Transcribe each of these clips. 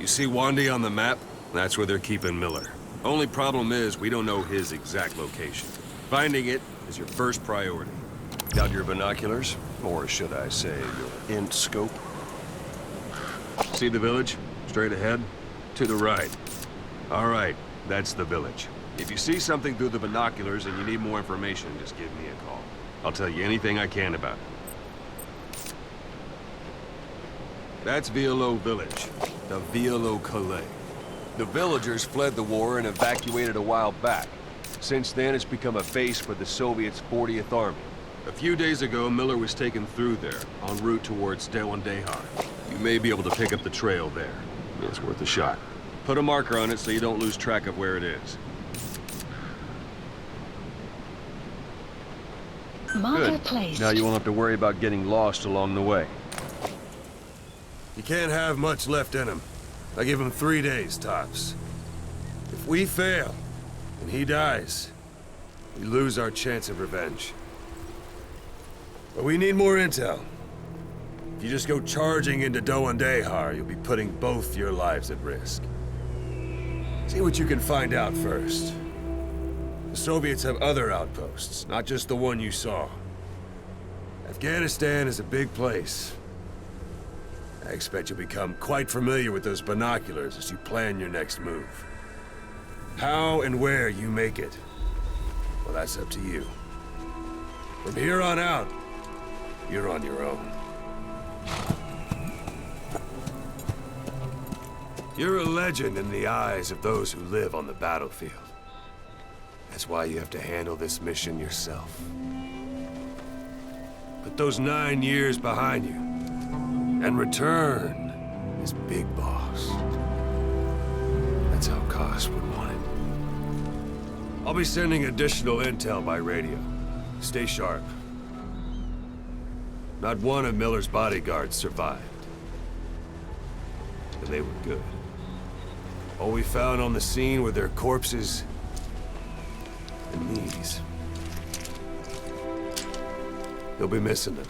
see Wandy on the map? That's where they're keeping Miller. Only problem is, we don't know his exact location. Finding it is your first priority. Got your binoculars? Or should I say, your int scope? See the village? Straight ahead? To the right. All right, that's the village. If you see something through the binoculars and you need more information, just give me a call. I'll tell you anything I can about it. That's Violo Village, the Violo Calais. The villagers fled the war and evacuated a while back. Since then, it's become a base for the Soviets' 40th Army. A few days ago, Miller was taken through there, en route towards Dehar. You may be able to pick up the trail there. It's worth a shot. Put a marker on it so you don't lose track of where it is. Marker placed. Now you won't have to worry about getting lost along the way. You can't have much left in him. I give him 3 days, tops. If we fail, and he dies, we lose our chance of revenge. But we need more intel. If you just go charging into Dehar, you'll be putting both your lives at risk. See what you can find out first. The Soviets have other outposts, not just the one you saw. Afghanistan is a big place. I expect you'll become quite familiar with those binoculars as you plan your next move. How and where you make it, well, that's up to you. From here on out, you're on your own. You're a legend in the eyes of those who live on the battlefield. That's why you have to handle this mission yourself. Put those 9 years behind you, and return as Big Boss. That's how Koss would want it. I'll be sending additional intel by radio. Stay sharp. Not one of Miller's bodyguards survived. And they were good. All we found on the scene were their corpses and these. You'll be missing them.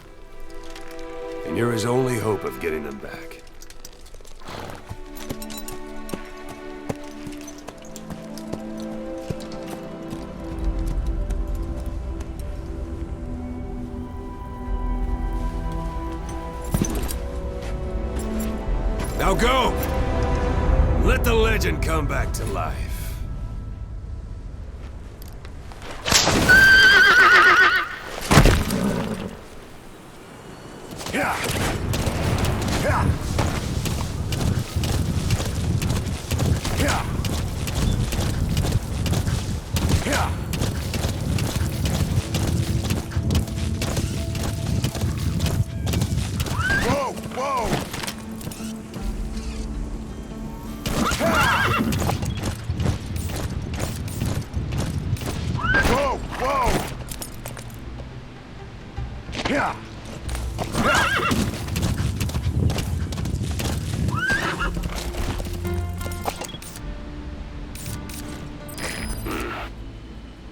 And you're his only hope of getting them back. Now go! Let the legend come back to life. Yeah. Yeah. Yeah. Yeah. Whoa, whoa. Whoa, whoa. Yeah.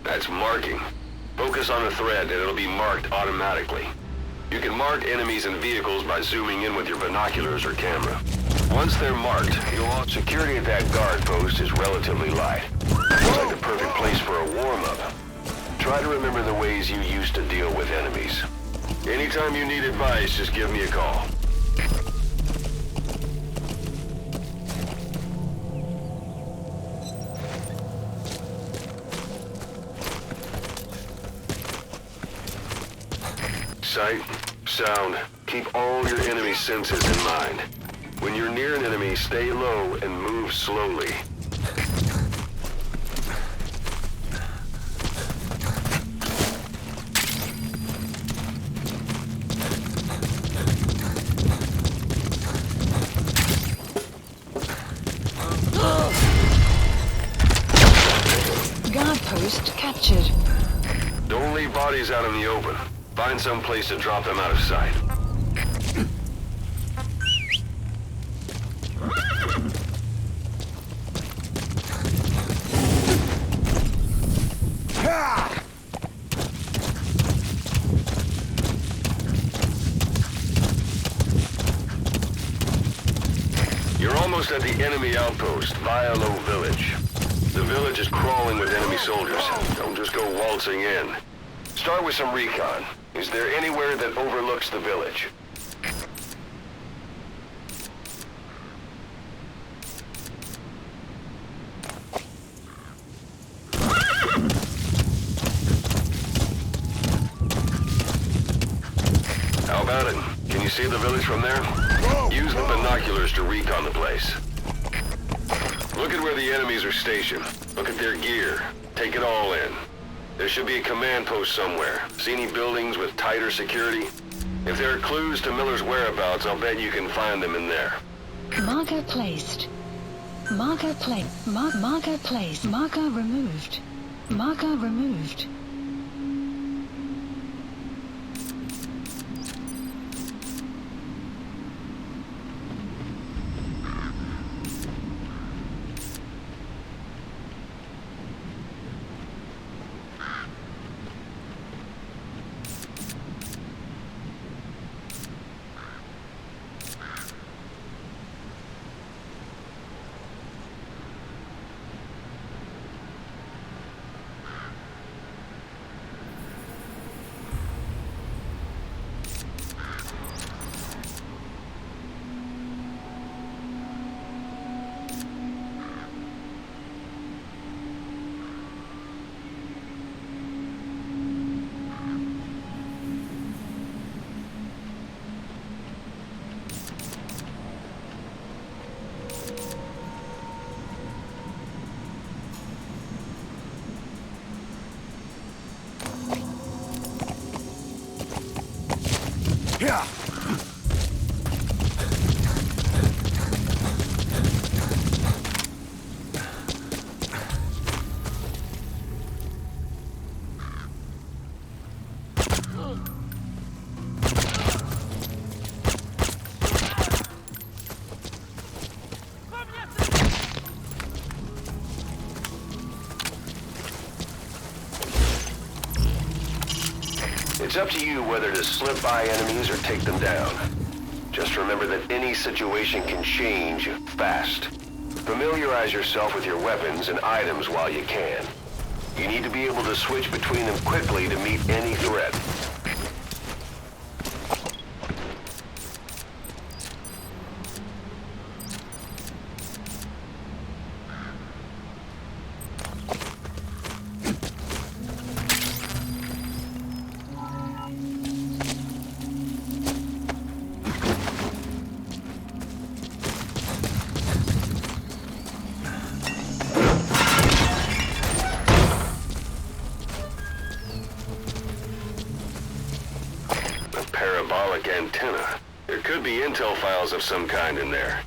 That's marking. Focus on a thread and it'll be marked automatically. You can mark enemies and vehicles by zooming in with your binoculars or camera. Once they're marked, security at that guard post is relatively light. It's like the perfect place for a warm-up. Try to remember the ways you used to deal with enemies. Anytime you need advice, just give me a call. Sight, sound, keep all your enemy senses in mind. When you're near an enemy, stay low and move slowly. Guard post captured. Don't leave bodies out in the open. Find some place to drop them out of sight. You're almost at the enemy outpost, Violo Village. The village is crawling with enemy soldiers. Don't just go waltzing in. Start with some recon. Is there anywhere that overlooks the village? How about it? Can you see the village from there? Use the binoculars to recon the place. Look at where the enemies are stationed. Look at their gear. Take it all in. There should be a command post somewhere. See any buildings with tighter security? If there are clues to Miller's whereabouts, I'll bet you can find them in there. Marker placed. Marker placed. Marker placed. Marker removed. Marker removed. Yeah. It's up to you whether to slip by enemies or take them down. Just remember that any situation can change fast. Familiarize yourself with your weapons and items while you can. You need to be able to switch between them quickly to meet any threat. Parabolic antenna. There could be intel files of some kind in there.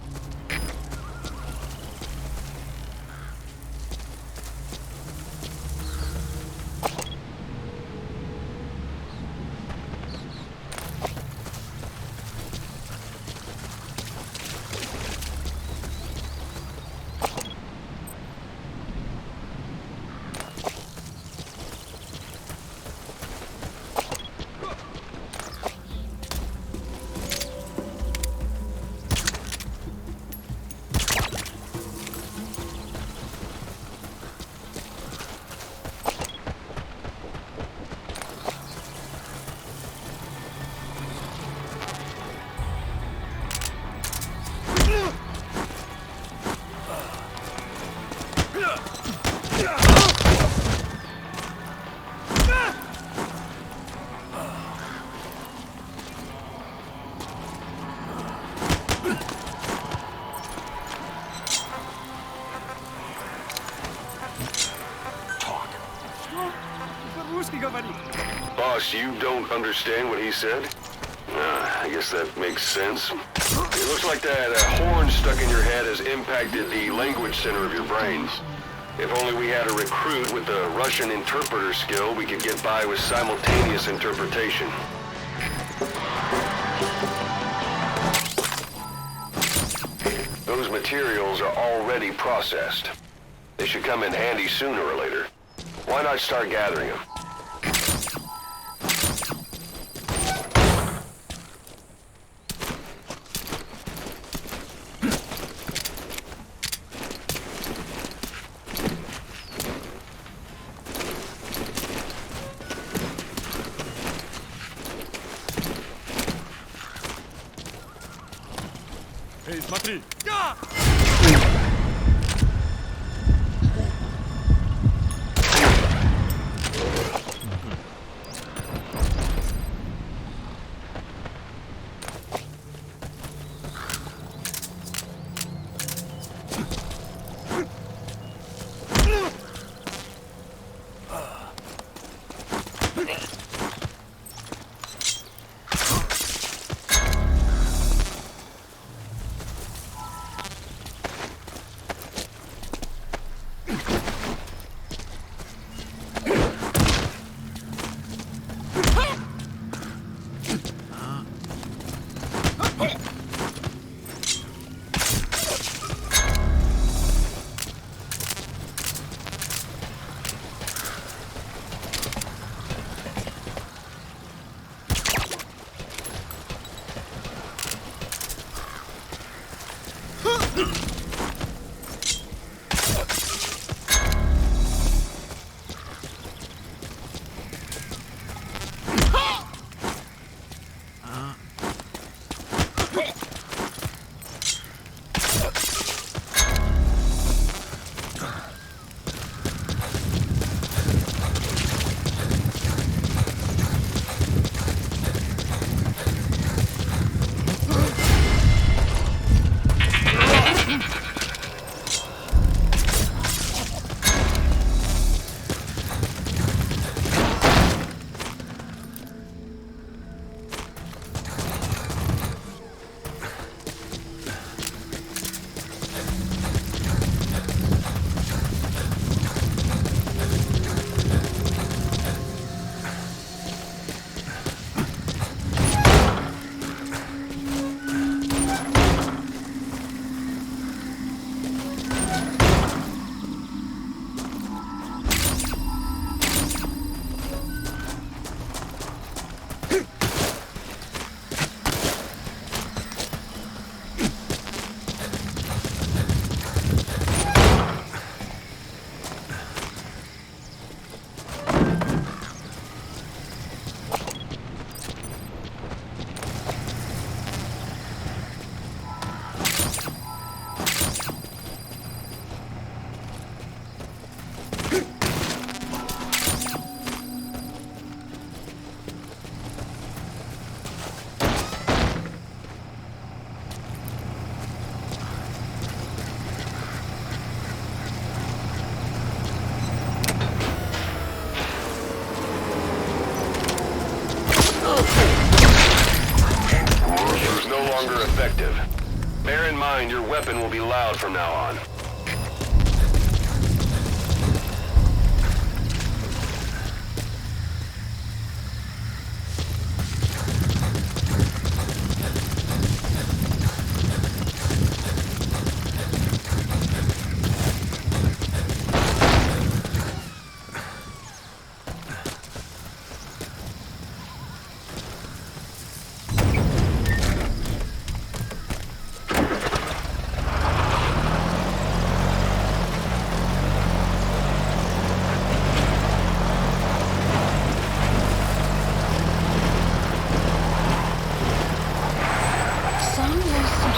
Boss, you don't understand what he said? I guess that makes sense. It looks like that horn stuck in your head has impacted the language center of your brain. If only we had a recruit with the Russian interpreter skill, we could get by with simultaneous interpretation. Those materials are already processed. They should come in handy sooner or later. Why not start gathering them? Эй, смотри! Effective. Bear in mind your weapon will be loud from now on.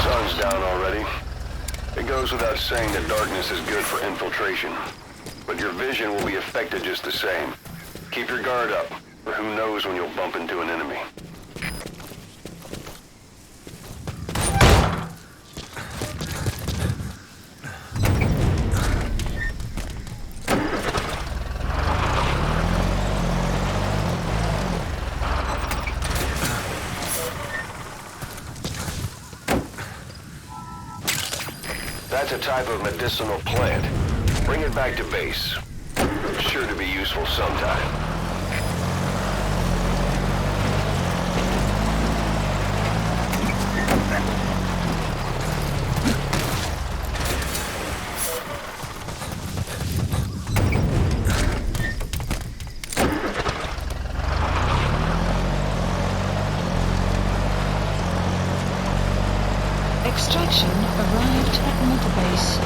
Sun's down already. It goes without saying that darkness is good for infiltration. But your vision will be affected just the same. Keep your guard up, or who knows when you'll bump into an enemy. That's a type of medicinal plant. Bring it back to base. It's sure to be useful sometime. Extraction arrived at Mother Base.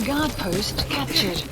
Guard post captured.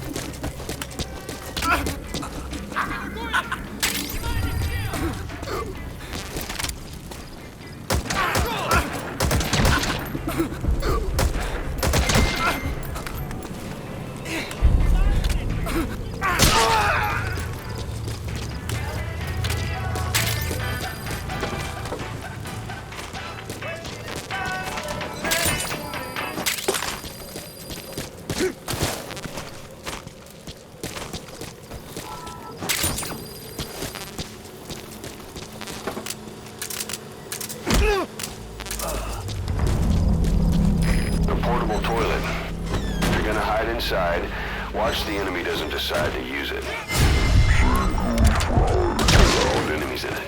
Watch the enemy doesn't decide to use it. All enemies in it.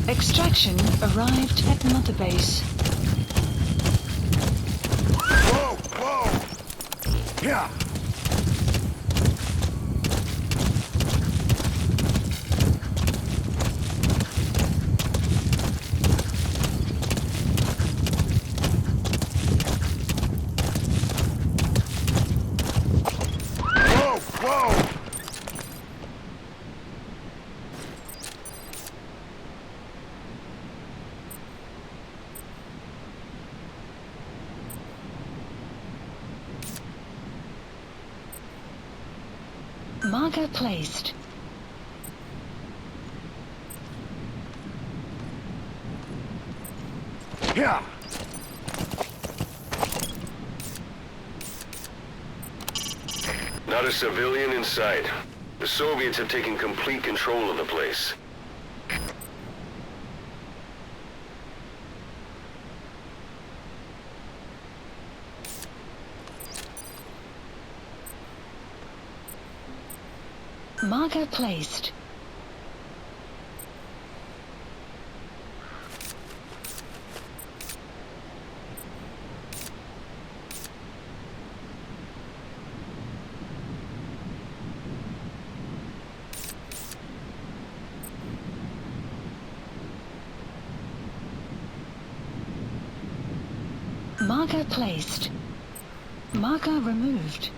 Extraction arrived at Mother Base. Whoa! Whoa! Yeah! Whoa! Whoa! Marker placed. Yeah! Not a civilian in sight. The Soviets have taken complete control of the place. Marker placed. Marker placed. Marker removed.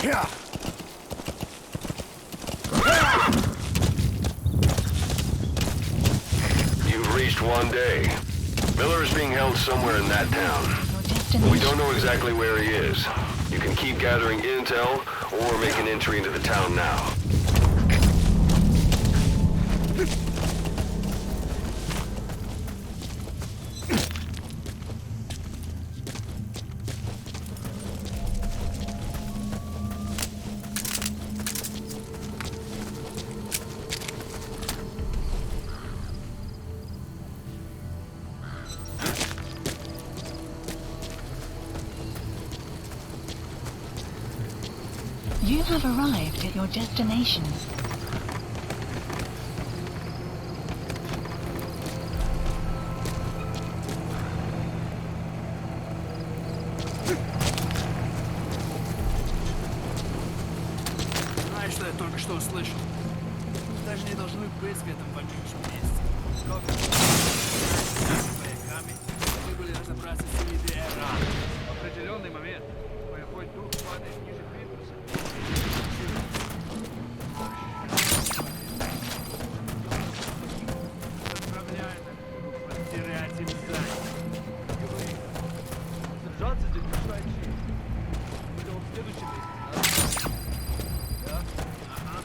Yeah! You've reached one day. Miller is being held somewhere in that town. We don't know exactly where he is. You can keep gathering intel or make an entry into the town now. You have arrived at your destination. Знаешь, что я только что услышал? Даже не должны быть в этом вонючем месте. Сколько бояками мы были разобраться с Севидой Иран. В определенный момент боевой дух падает ниже Витруса. Отправляет квартиры один здание. Говорит, сержант здесь мешает жить. Пойдем в следующем месте. Да? Ага.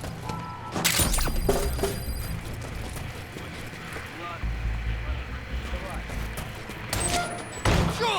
Ладно. Давай. Чё?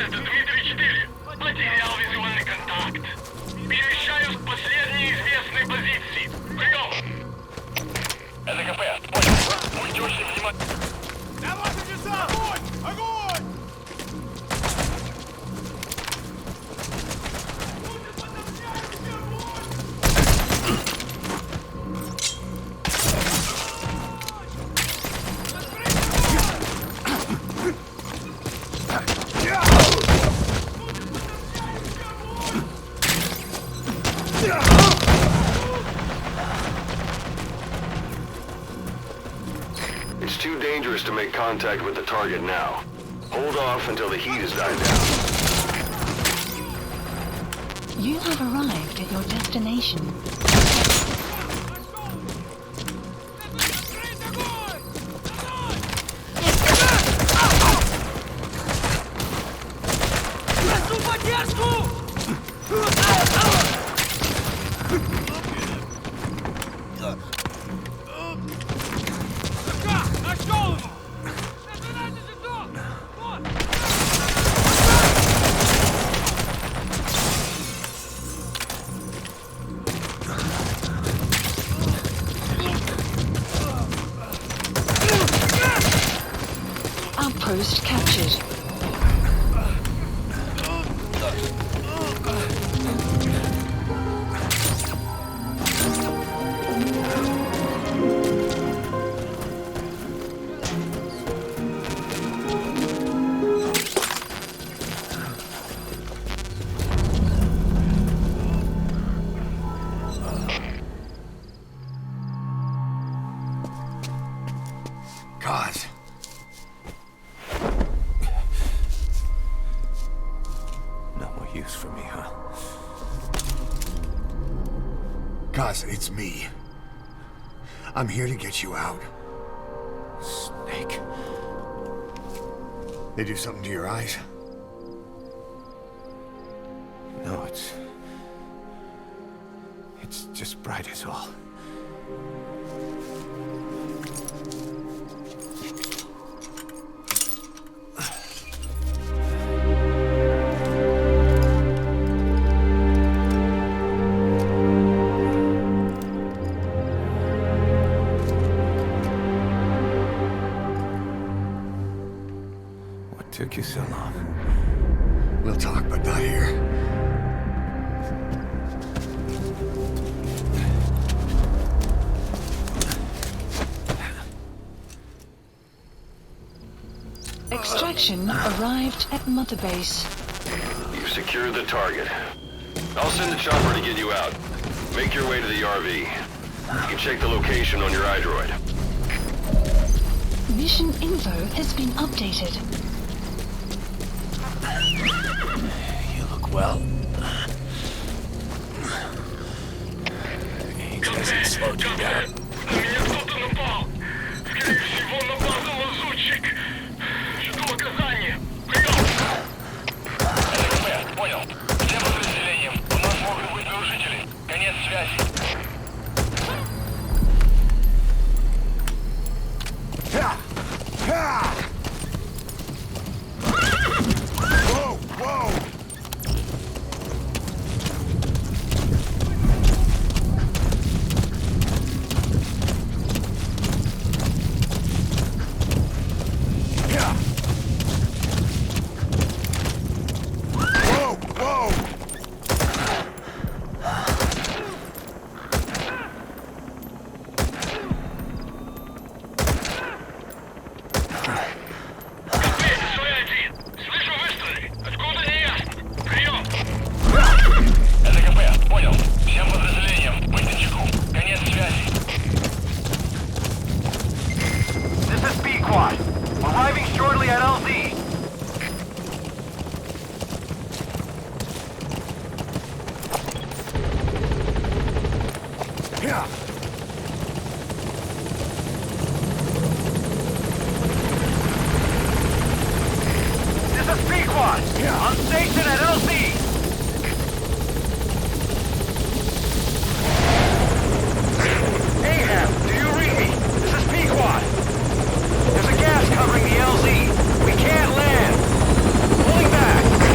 Это Дмитрий-4. Потерял визуальный контакт. Перемещаюсь к последней известной позиции. Прием! ЛКП, понял. Будьте очень внимательны. Давай, чудеса! Огонь! Огонь! It's too dangerous to make contact with the target now. Hold off until the heat has died down. You have arrived at your destination. Несу поддержку! Нашел его! Начинайте жетон! Вот! Outpost captured. God. No more use for me, huh? Cos, it's me. I'm here to get you out. Snake. They do something to your eyes? No, it's just bright as all. What took you so long? We'll talk, but not here. Extraction arrived at Mother Base. You've secured the target. I'll send a chopper to get you out. Make your way to the RV. You can check the location on your iDroid. Mission info has been updated. You look well. He hasn't slowed you down. На меня кто-то напал. Скорее всего, напал лазутчик. Жду оказания. Прием! ЛКП, понял. Всем подразделениям. У нас могут быть нарушители. Конец связи. Whoa, whoa! Whoa, whoa! Свой-1. Слышу выстрелы. Откуда не ясно. Прием! ЛКП, понял. Всем подразделениям. Быть начеку. Конец связи. This is B-Quad. Arriving shortly at LZ. Yeah. This is B-Quad. On station at LZ. Ahab, do you read me? This is P-Quad. There's a gas covering the LZ. We can't land. Pulling back.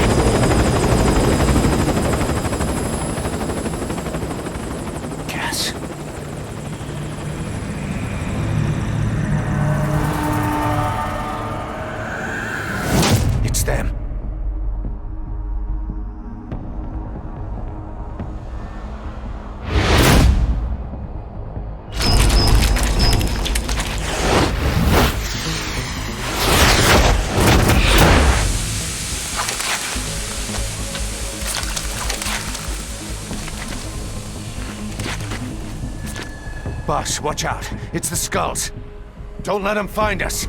Boss, watch out. It's the skulls. Don't let them find us.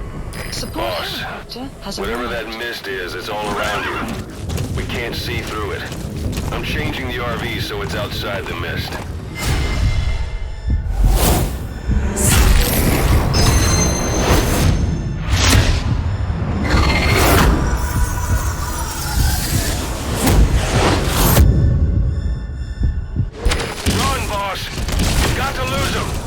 Support Boss, helicopter has whatever that arrived. mist is, it's all around you. We can't see through it. I'm changing the RV so it's outside the mist. Run, boss! You've got to lose him!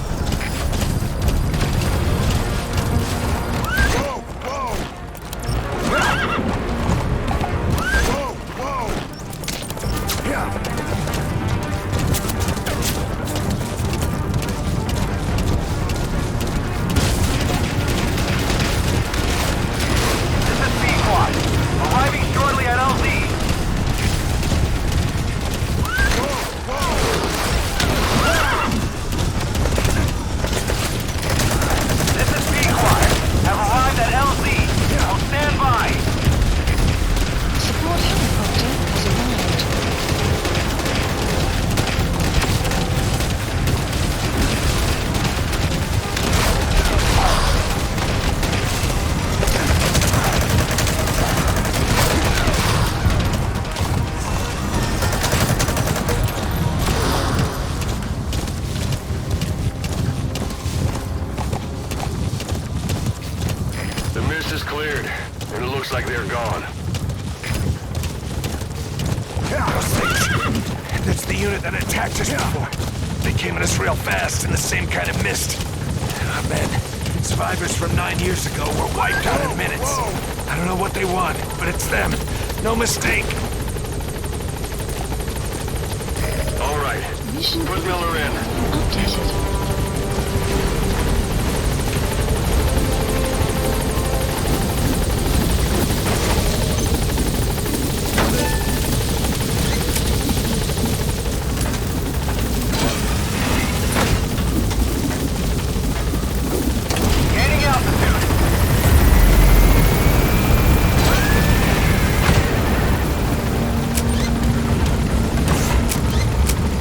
Support helicopter has arrived. The mist is cleared, and it looks like they're gone. Those things. That's the unit that attacked us before. They came at us real fast in the same kind of mist. Oh, man. Survivors from 9 years ago were wiped out in minutes. I don't know what they want, but it's them. No mistake. All right, Mission put Miller in. updated. Gaining altitude.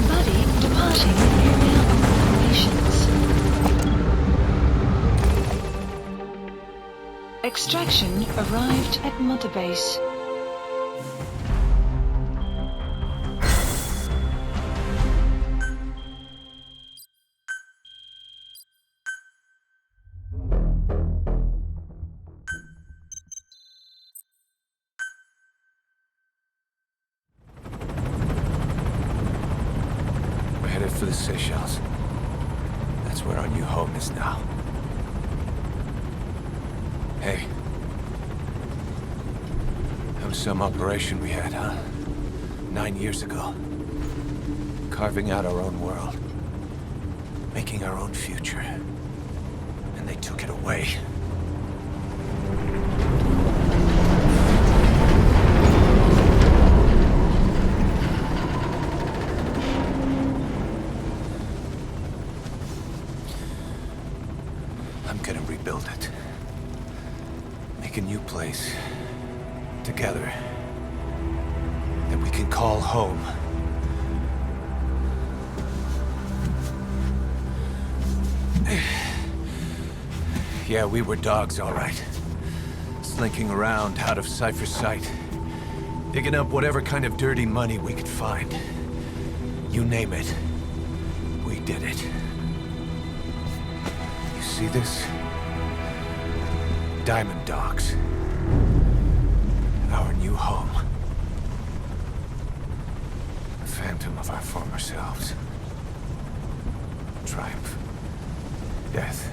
Buddy departing area of operations. Extraction arrived at Mother Base. We're headed for the Seychelles. That's where our new home is now. Hey. That was some operation we had, huh? 9 years ago. Carving out our own world. Making our own future. And they took it away. I'm gonna rebuild it. Make a new place. Together. That we can call home. Yeah, we were dogs, all right. Slinking around out of Cypher's sight. Digging up whatever kind of dirty money we could find. You name it. We did it. You see this? Diamond Dogs. Our new home. A phantom of our former selves. Triumph. Death.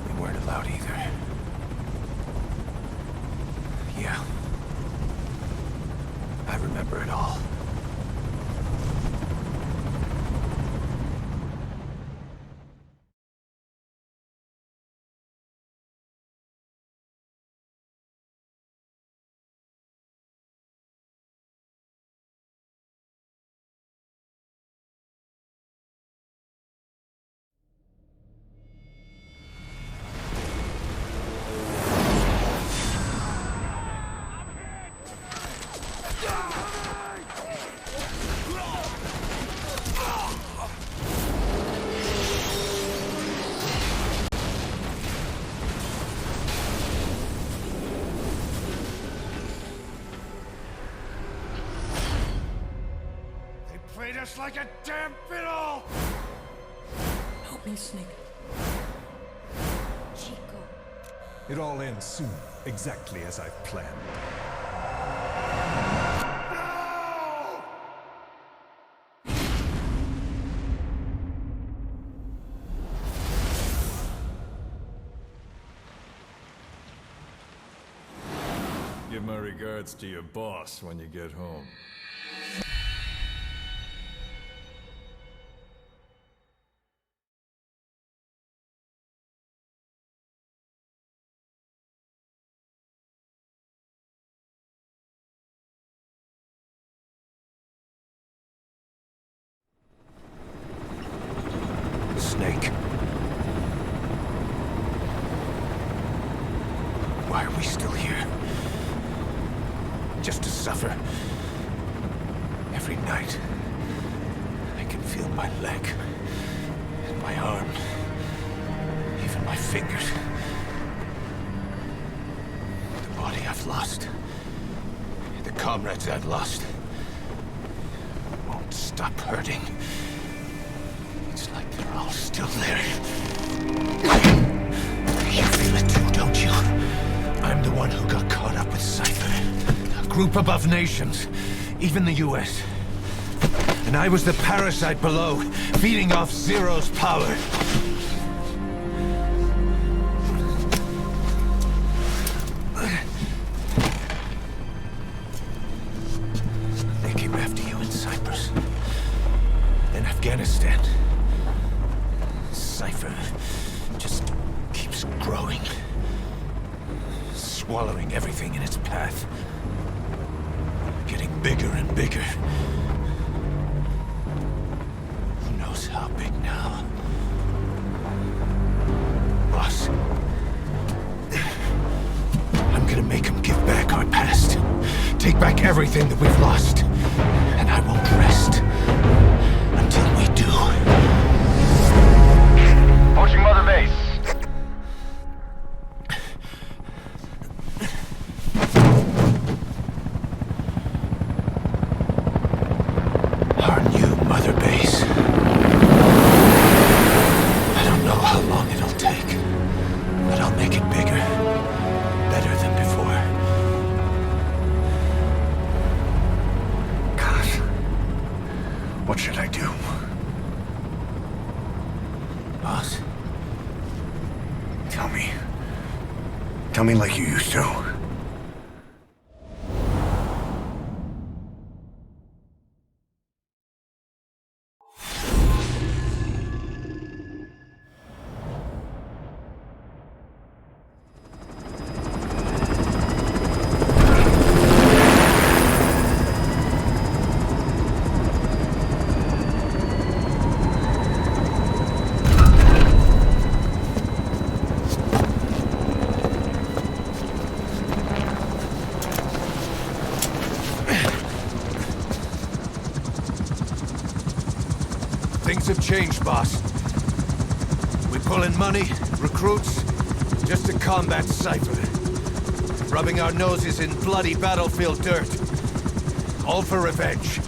We weren't allowed either. Yeah. I remember it all. us like a damn fiddle! Help me, Snake. Chico. It all ends soon, exactly as I've planned. Give my regards to your boss when you get home. Snake. Why are we still here? Just to suffer. Every night, I can feel my leg, and my arm, even my fingers. The body I've lost, the comrades I've lost, won't stop hurting. It's like they're all still there. You feel it too, don't you? I'm the one who got caught up with Cypher. A group above nations, even the US. And I was the parasite below, feeding off Zero's power. They came after you in Cyprus. Then Afghanistan. Cypher just keeps growing. Swallowing everything in its path. Getting bigger and bigger. Who knows how big now? Boss. I'm gonna make him give back our past. Take back everything that we've lost. And I won't rest until we do. Approaching Mother Base. Our new Mother Base. I don't know how long it'll take, but I'll make it bigger. Better than before. God. What should I do? Boss? Tell me. Tell me like you used to. Things have changed, boss. We pull in money, recruits, just to combat Cypher. Rubbing our noses in bloody battlefield dirt. All for revenge.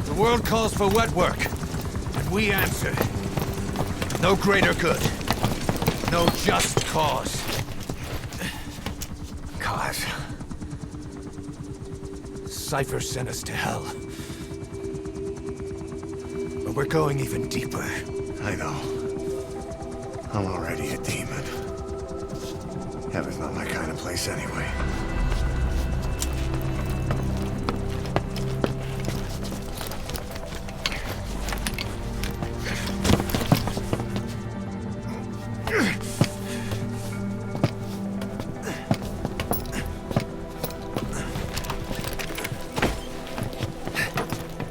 The world calls for wet work, and we answer. No greater good. No just cause. God. Cypher sent us to hell. But we're going even deeper. I know. I'm already a demon. Heaven's not my kind of place anyway.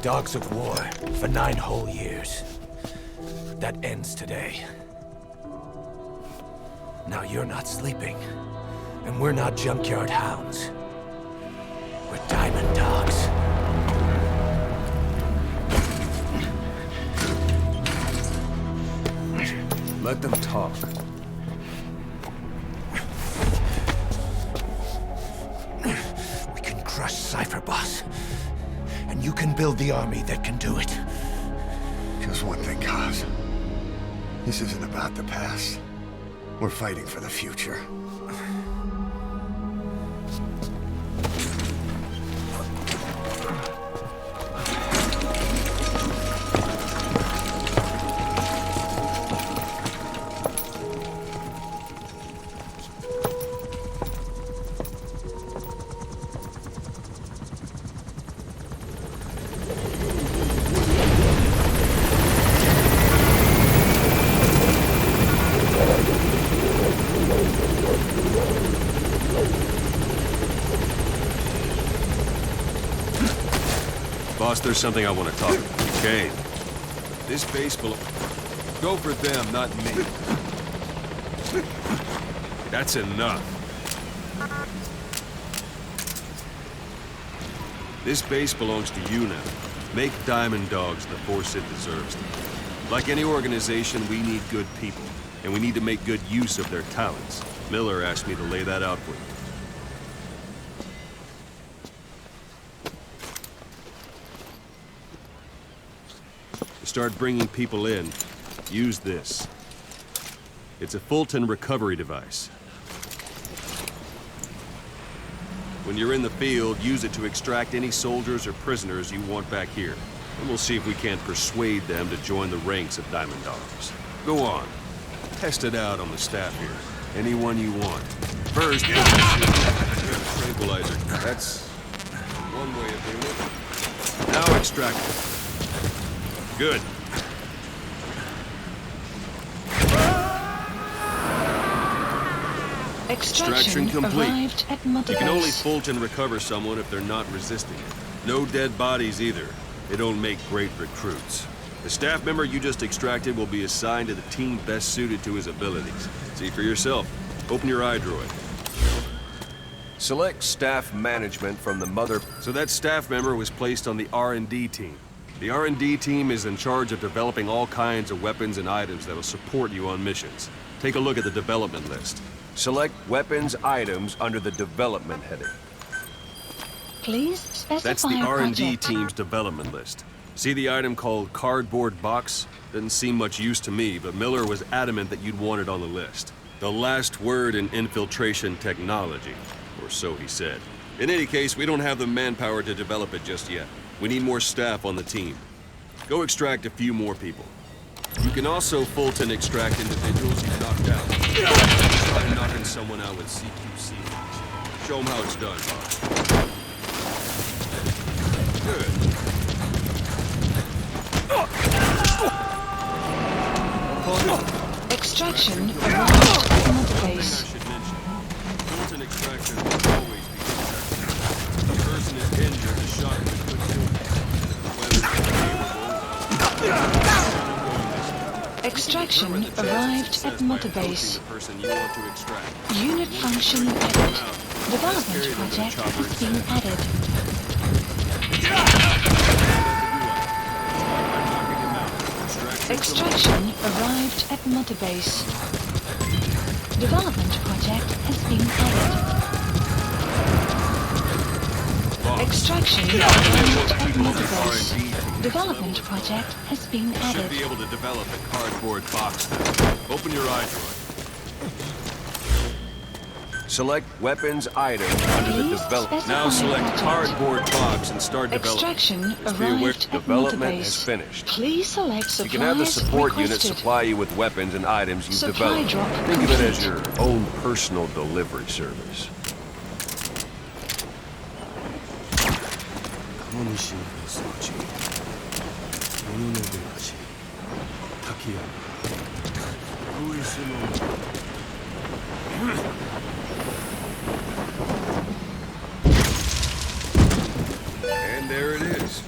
Dogs of war for 9 whole years. That ends today. Now you're not sleeping, and we're not junkyard hounds. We're diamond dogs. Let them talk. We can crush Cypher, boss. And you can build the army that can do it. Just one thing, Kaz. This isn't about the past. We're fighting for the future. Boss, there's something I want to talk about. Kane, this base will go for them, not me. That's enough. This base belongs to you now. Make Diamond Dogs the force it deserves. Like any organization, we need good people, and we need to make good use of their talents. Miller asked me to lay that out for you. To start bringing people in, use this. It's a Fulton recovery device. When you're in the field, use it to extract any soldiers or prisoners you want back here. And we'll see if we can't persuade them to join the ranks of Diamond Dogs. Go on. Test it out on the staff here. Anyone you want. First, tranquilizer. That's one way of doing it. Now extract it. Good. Extraction complete. Arrived at Mother You can Base. only Fulton recover someone if they're not resisting it. No dead bodies either. They don't make great recruits. The staff member you just extracted will be assigned to the team best suited to his abilities. See for yourself. Open your eye droid. Select staff management from the mother... So that staff member was placed on the R&D team. The R&D team is in charge of developing all kinds of weapons and items that will support you on missions. Take a look at the development list. Select weapons items under the development heading. Please specify That's the a R&D project. team's development list. See the item called cardboard box? Doesn't seem much use to me, but Miller was adamant that you'd want it on the list. The last word in infiltration technology, or so he said. In any case, we don't have the manpower to develop it just yet. We need more staff on the team. Go extract a few more people. You can also Fulton extract individuals you've knocked out. Try knocking someone out with CQC. Show them how it's done, boss. Good. Extraction arrived at Mother Base. Fulton extraction will always be protected. If the person is injured, the shot could kill them. Extraction arrived at Mother Base. The person you want to extract. Unit function added. Development project has been added. Extraction arrived at Mother Base. Development project has been added. Extraction arrived at Mother Base. Development project has been Should added. be able to develop a cardboard box now. Open your eye droid. Select weapons item under the Please development. Now specify select project. cardboard box and start development. Extraction Just be aware arrived at Mother development Base. is finished. Please select supplies You can have the support unit requested. supply you with weapons and items you've Supply developed. drop Think of it as complete. your own personal delivery service. And there it is.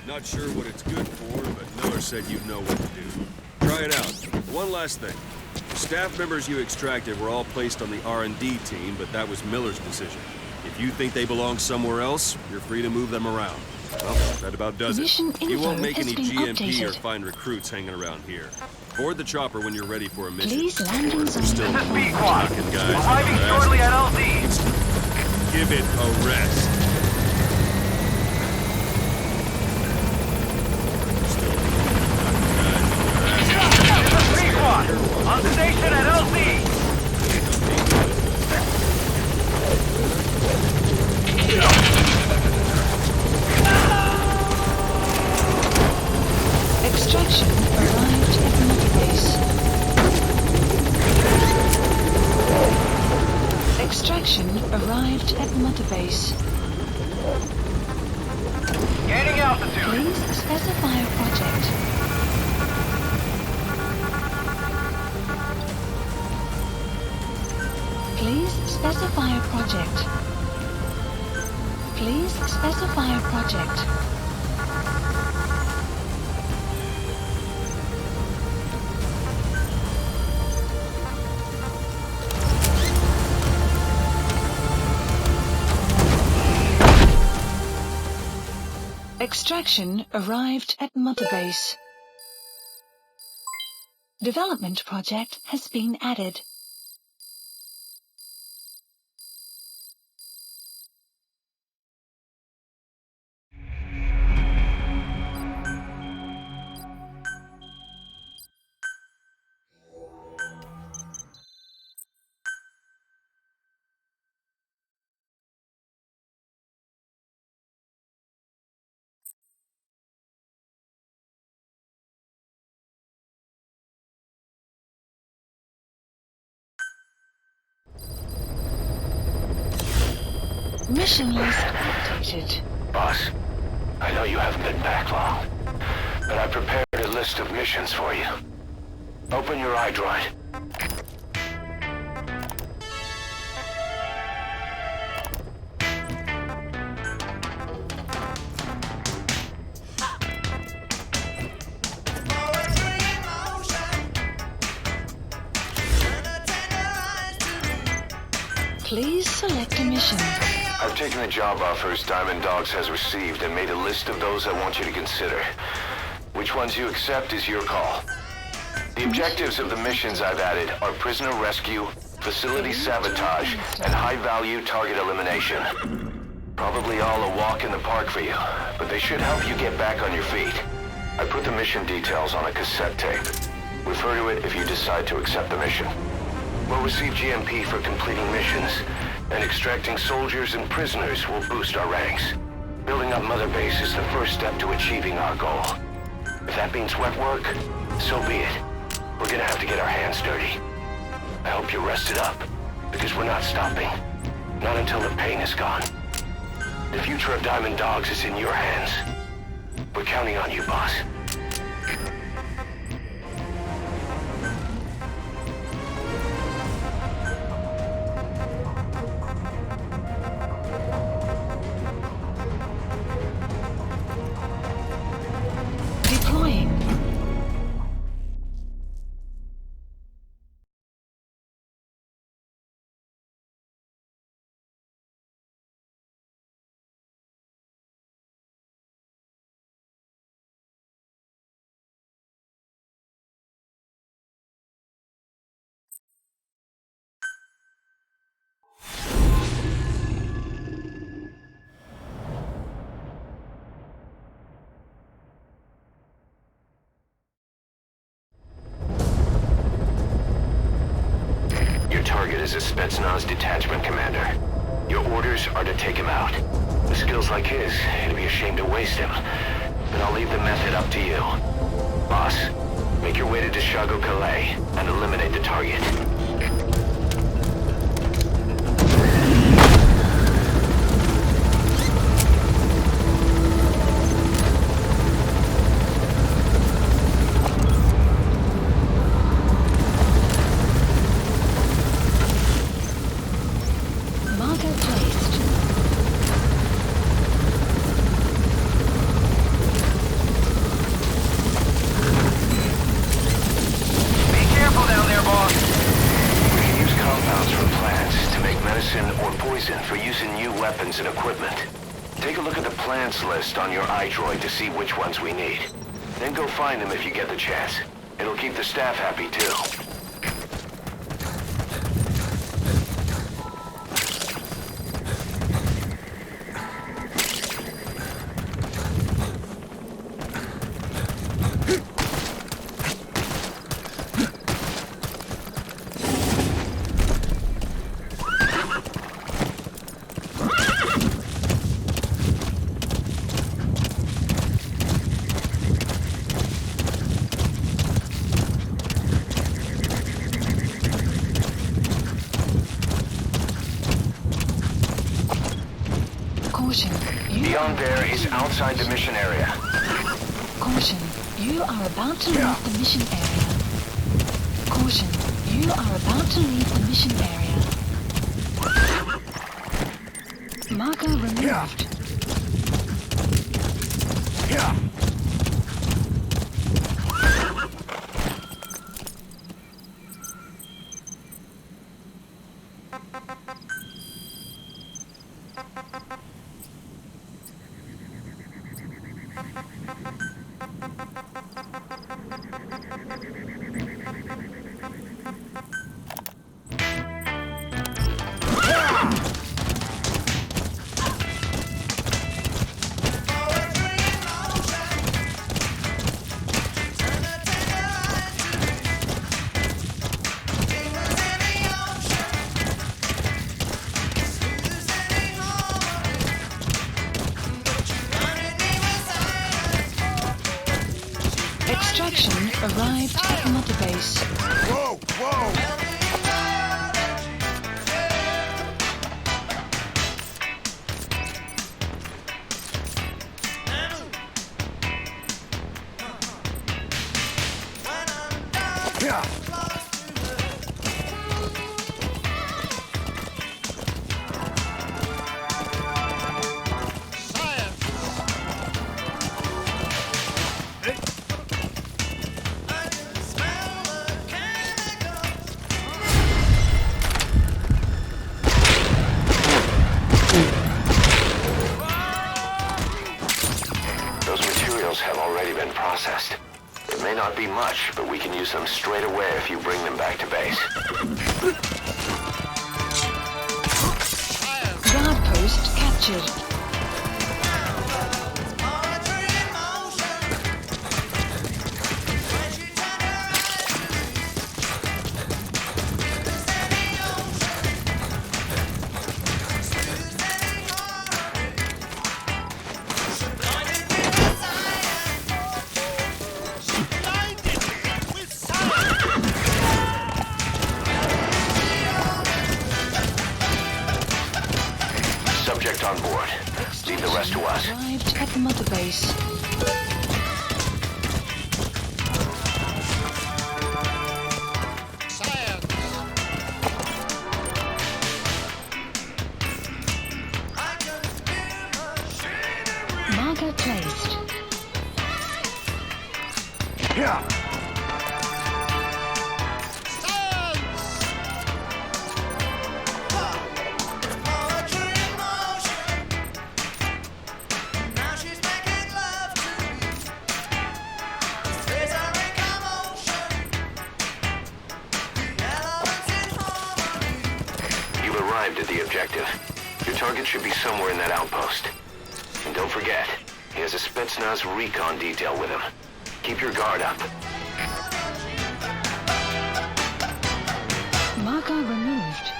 Not sure what it's good for, but Miller said you'd know what to do. Try it out. One last thing. The staff members you extracted were all placed on the R&D team, but that was Miller's decision. If you think they belong somewhere else, you're free to move them around. Well, that about does Mission it. You won't info make has any been GMP or updated. find recruits hanging around here. Board the chopper when you're ready for a mission. Please land Or in if you're still zone. knocking guys. Arriving shortly at LZ. Give it a rest. Mother Base. Gaining altitude. Please specify a project. Please specify a project. Please specify a project. Extraction arrived at Mother Base. Development project has been added. Mission list updated. Boss, I know you haven't been back long, but I prepared a list of missions for you. Open your iDroid. Please select a mission. I've taken the job offers Diamond Dogs has received and made a list of those I want you to consider. Which ones you accept is your call. The objectives of the missions I've added are prisoner rescue, facility sabotage, and high-value target elimination. Probably all a walk in the park for you, but they should help you get back on your feet. I put the mission details on a cassette tape. Refer to it if you decide to accept the mission. We'll receive GMP for completing missions, and extracting soldiers and prisoners will boost our ranks. Building up Mother Base is the first step to achieving our goal. If that means wet work, so be it. We're gonna have to get our hands dirty. I hope you're rested up, because we're not stopping. Not until the pain is gone. The future of Diamond Dogs is in your hands. We're counting on you, boss. Deploying. Your target is a Spetsnaz detachment commander. Your orders are to take him out. With skills like his, it'd be a shame to waste him. But I'll leave the method up to you. Boss, make your way to Dishago Calais and eliminate the target. Marker placed. Be careful down there, boss. We can use compounds from plants to make medicine or poison for use in new weapons and equipment. Take a look at the plants list on your iDroid to see which ones we need. Then go find them if you get the chance. It'll keep the staff happy too. Young Bear is outside the mission area. Caution, you are about to leave the mission area. Caution, you are about to leave the mission area. Marker removed. Extraction arrived at the mother base. Whoa, whoa! Those materials have already been processed. It may not be much, but we can use them straight away if you bring them back to base. Guard post captured. Subject on board. Leave the rest to us. Arrived at the mother base. Marker placed. You've arrived at the objective. Your target should be somewhere in that outpost. And don't forget, he has a Spetsnaz recon detail with him. Keep your guard up. Marker removed.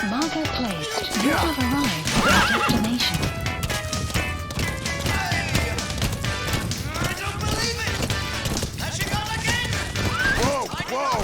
Marker placed. You have arrived at your destination. Whoa, whoa!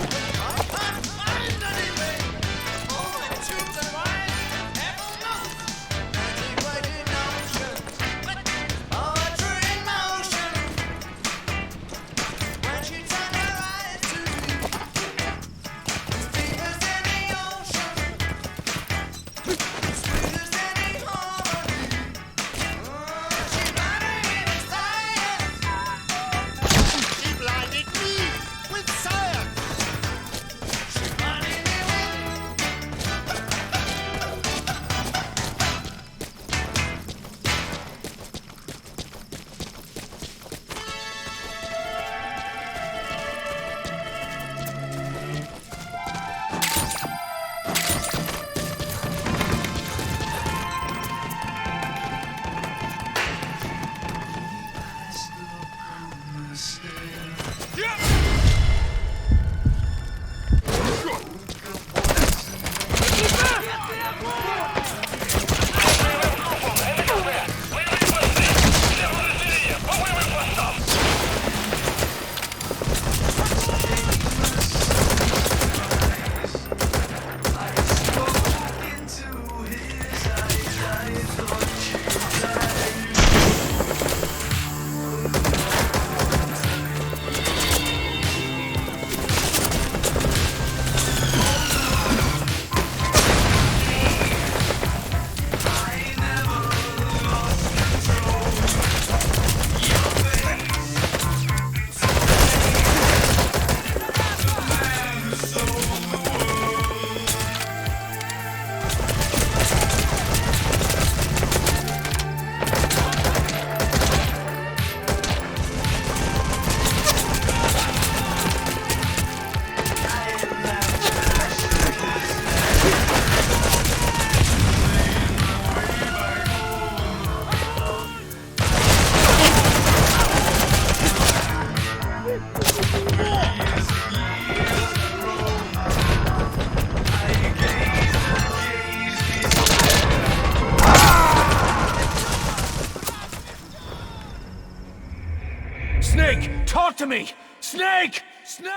talk to me! Snake! Snake!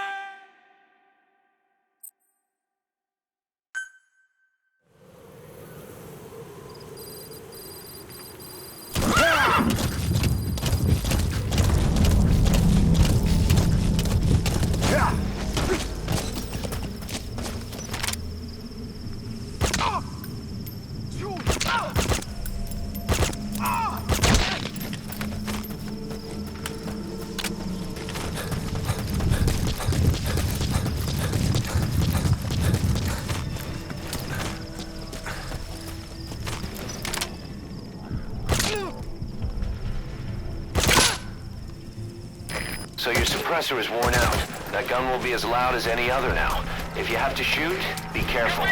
So your suppressor is worn out. That gun will be as loud as any other now. If you have to shoot, be careful.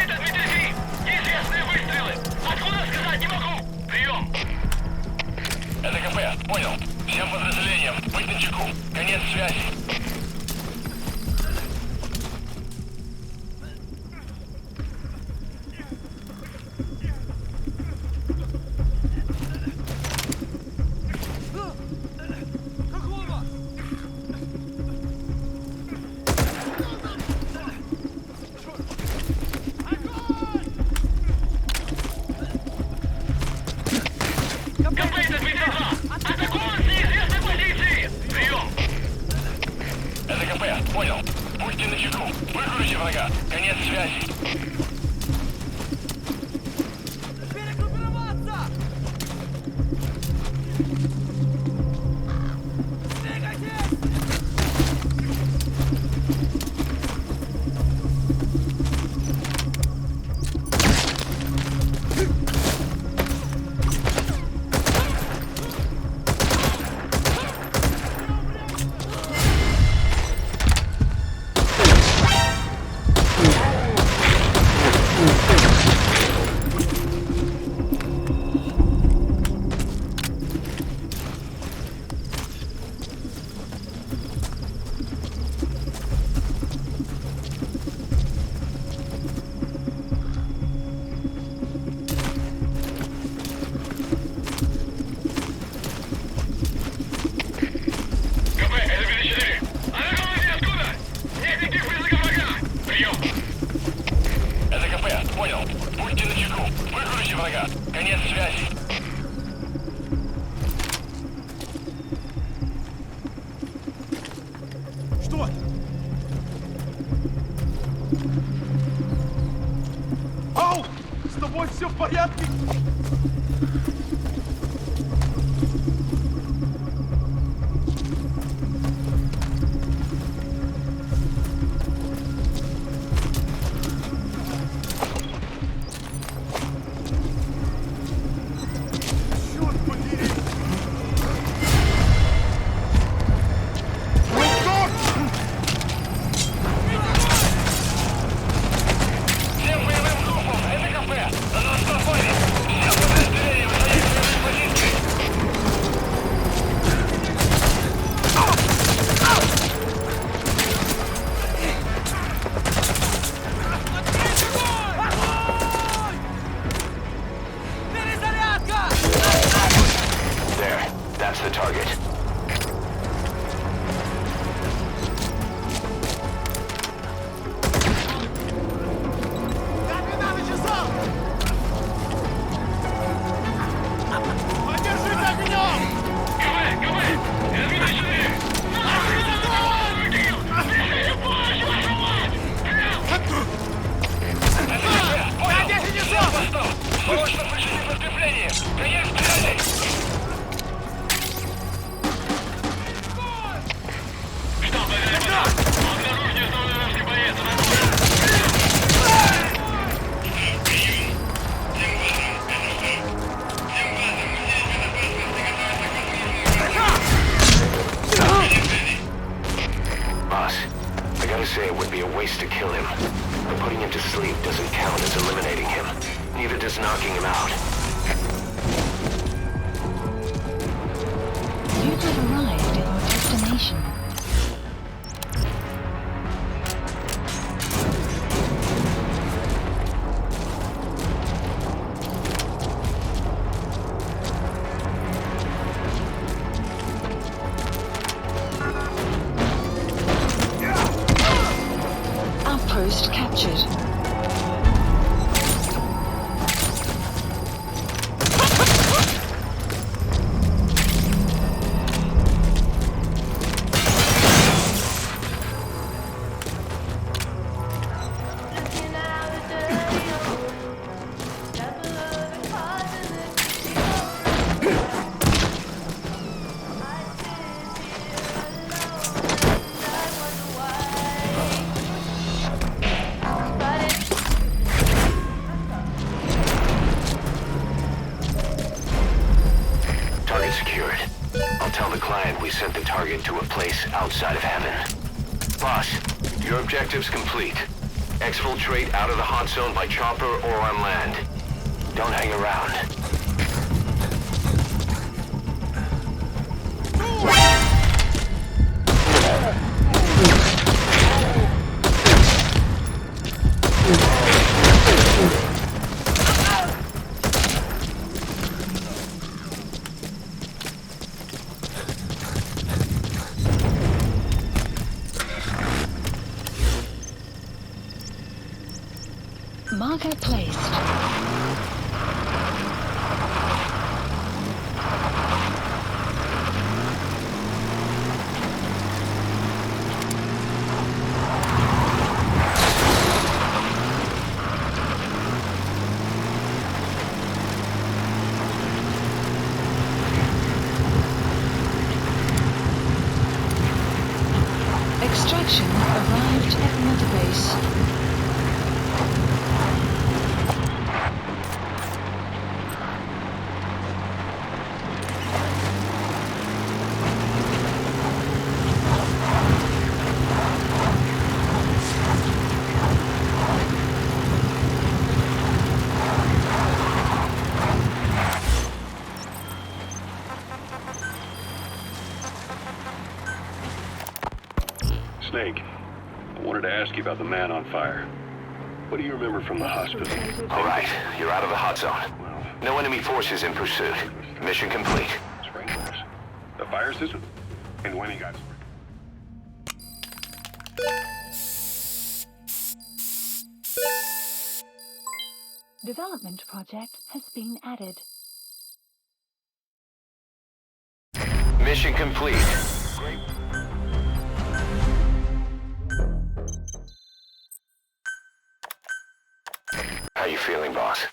Это КП, понял. Всем подразделениям, быть начеку. Конец связи. Понял. Будьте начеку. Выкройте врага. Конец связи. Понял. Будьте начеку. Выкройте врага. Конец связи. Что это? Ау! С тобой все в порядке? That's the target. Срочно включите подкрепление! Конец связи! Штаб АВП! Обнаружен вражеский боец! Boss, I gotta say it would be a waste to kill him. But putting him to sleep doesn't count as eliminating him. Neither does knocking him out. You have arrived at your destination. secured. I'll tell the client we sent the target to a place outside of heaven. Boss, your objective's complete. Exfiltrate out of the hot zone by chopper or on land. Don't hang around. Marker placed. Extraction arrived at Mother Base. Snake, I wanted to ask you about the man on fire. What do you remember from the hospital? All right, you're out of the hot zone. No enemy forces in pursuit. Mission complete. Sprinklers. The fire system? And when he got... Development project has been added. Mission complete. Great. How you feeling, boss?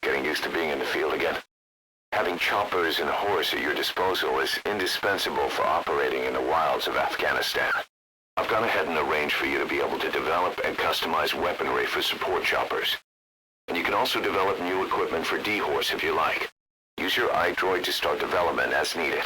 Getting used to being in the field again? Having choppers and a horse at your disposal is indispensable for operating in the wilds of Afghanistan. I've gone ahead and arranged for you to be able to develop and customize weaponry for support choppers. And you can also develop new equipment for D-Horse if you like. Use your iDroid to start development as needed.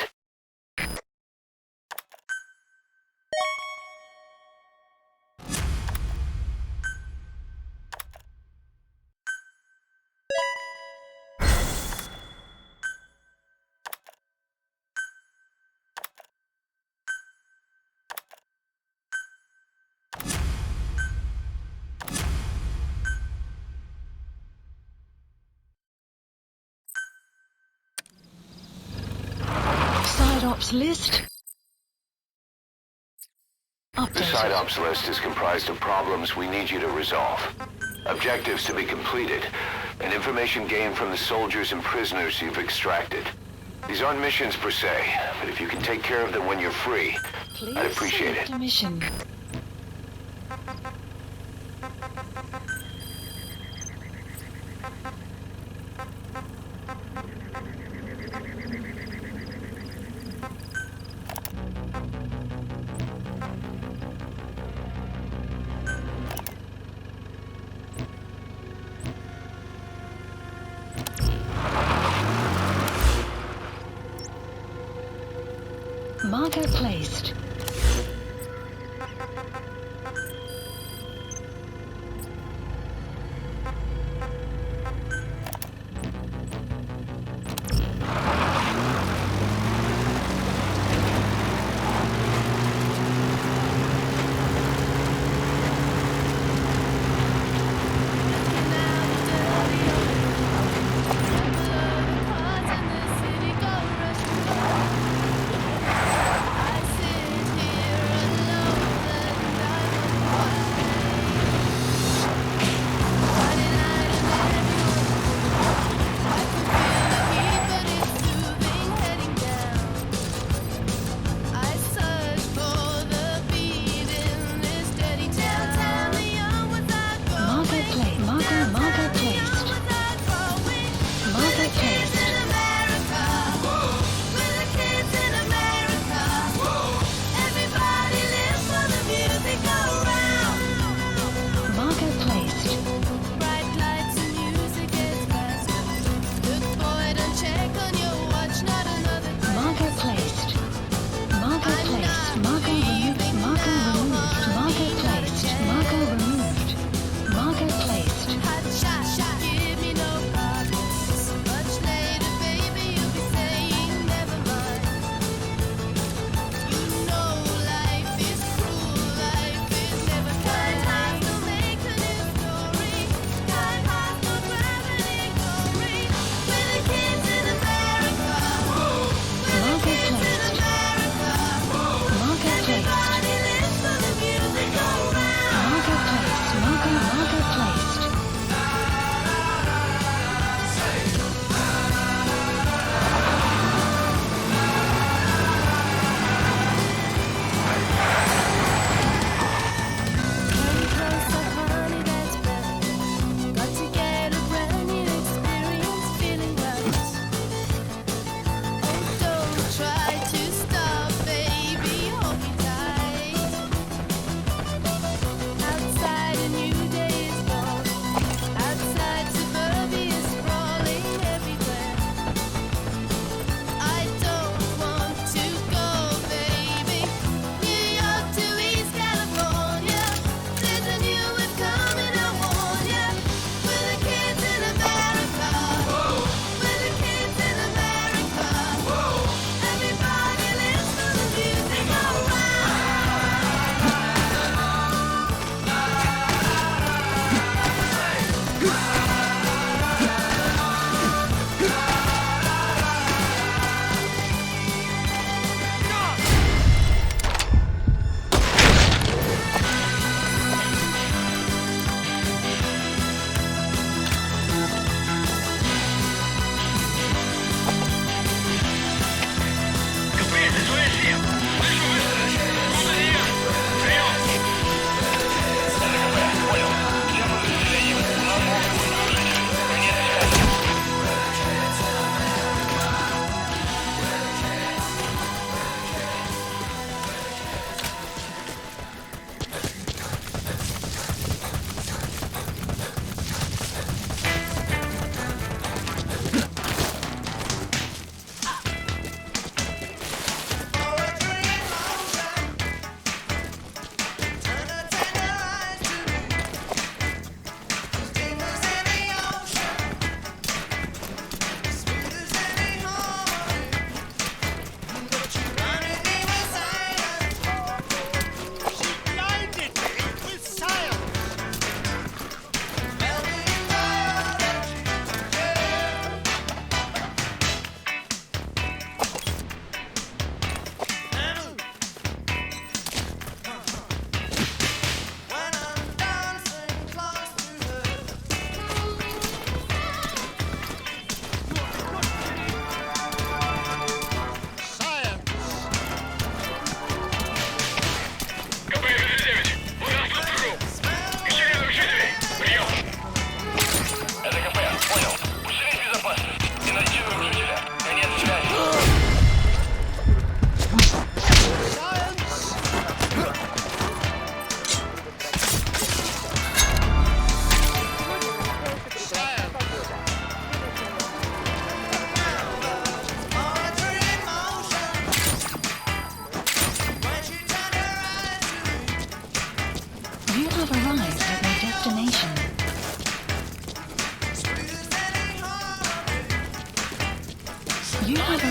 Side ops list. The side ops list is comprised of problems we need you to resolve, objectives to be completed, and information gained from the soldiers and prisoners you've extracted. These aren't missions per se, but if you can take care of them when you're free, I'd appreciate it. Mission. Marker placed.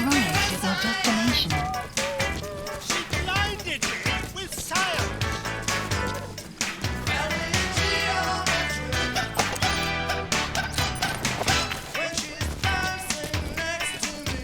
arrived at your destination. She blinded me with science. When she's dancing next to me.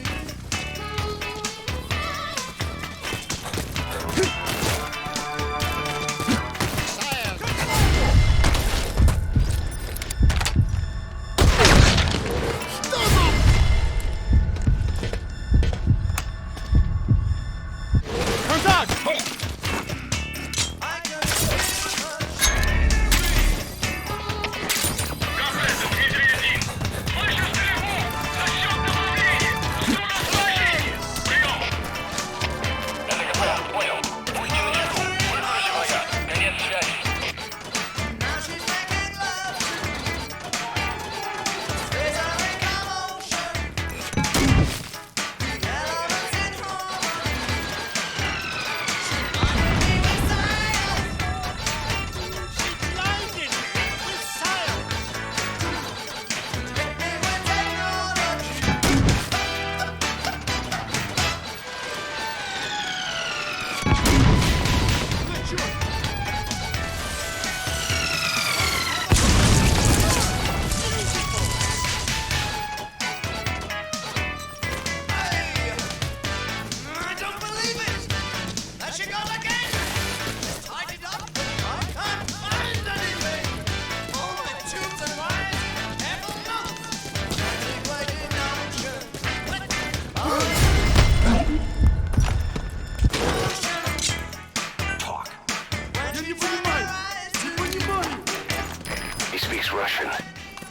He speaks Russian.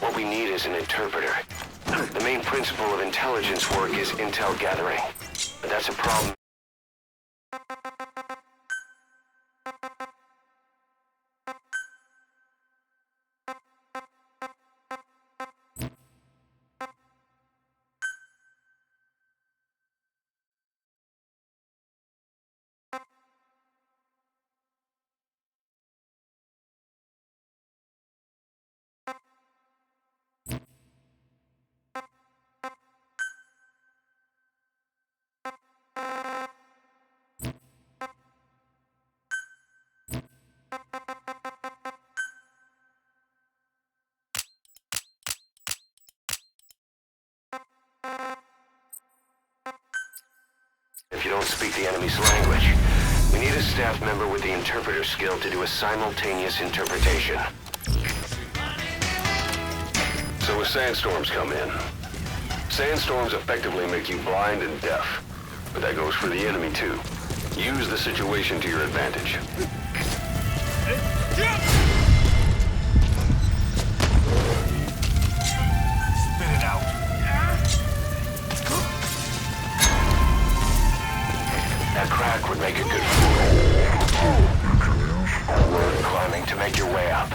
What we need is an interpreter. The main principle of intelligence work is intel gathering. But that's a problem. If you don't speak the enemy's language, we need a staff member with the interpreter skill to do a simultaneous interpretation. So when sandstorms come in, sandstorms effectively make you blind and deaf. But that goes for the enemy too. Use the situation to your advantage. Spit it out. That crack would make a good fool. Climbing to make your way up.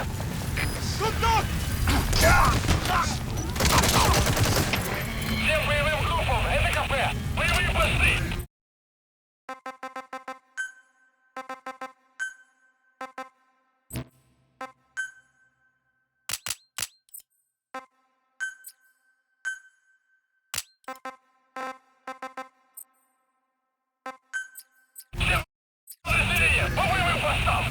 Всем боевым группам, это кафе! Боевые посты! По боевым постам!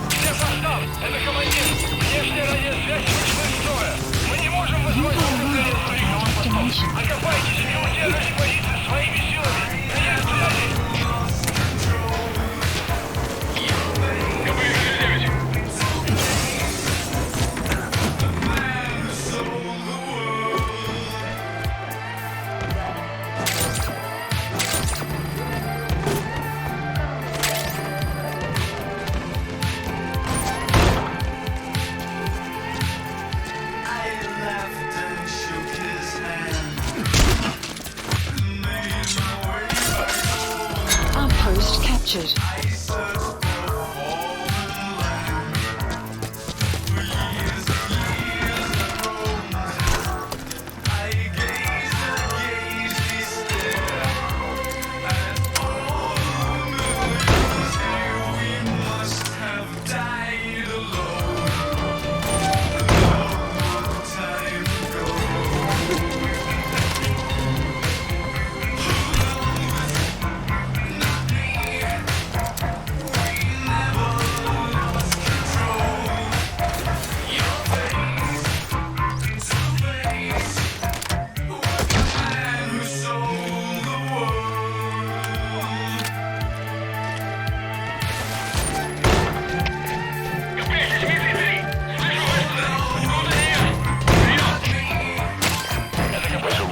Все постам! Это командир! Внешняя радиосвязь ручной строя! Мы не можем вызвать контроль своих постов! Окопайтесь и удержите позиции своими силами! Конец связи! Outpost captured.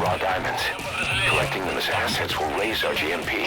raw diamonds. Collecting them as assets will raise our GMP.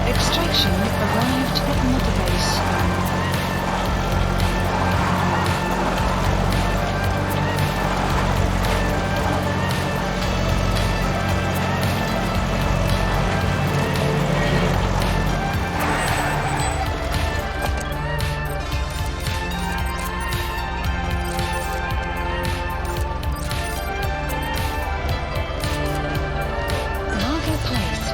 Extraction arrived at Mother Base. Marker placed.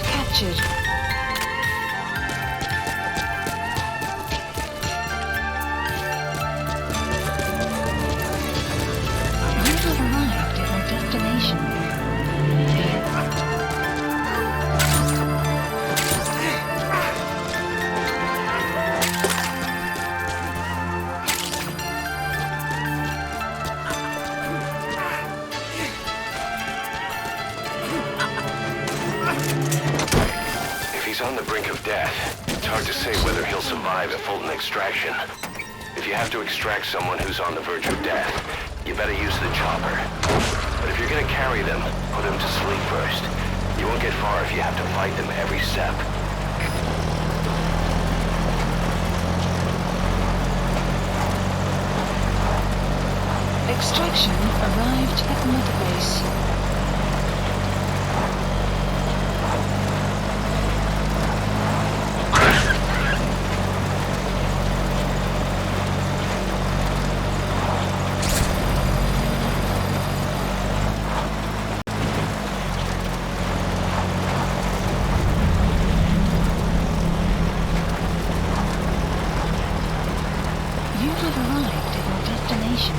Captured. You have arrived at your destination. He's on the brink of death. It's hard to say whether he'll survive a Fulton extraction. If you have to extract someone who's on the verge of death, you better use the chopper. But if you're gonna carry them, put them to sleep first. You won't get far if you have to fight them every step. Extraction arrived at Mother Base. You have arrived at your destination.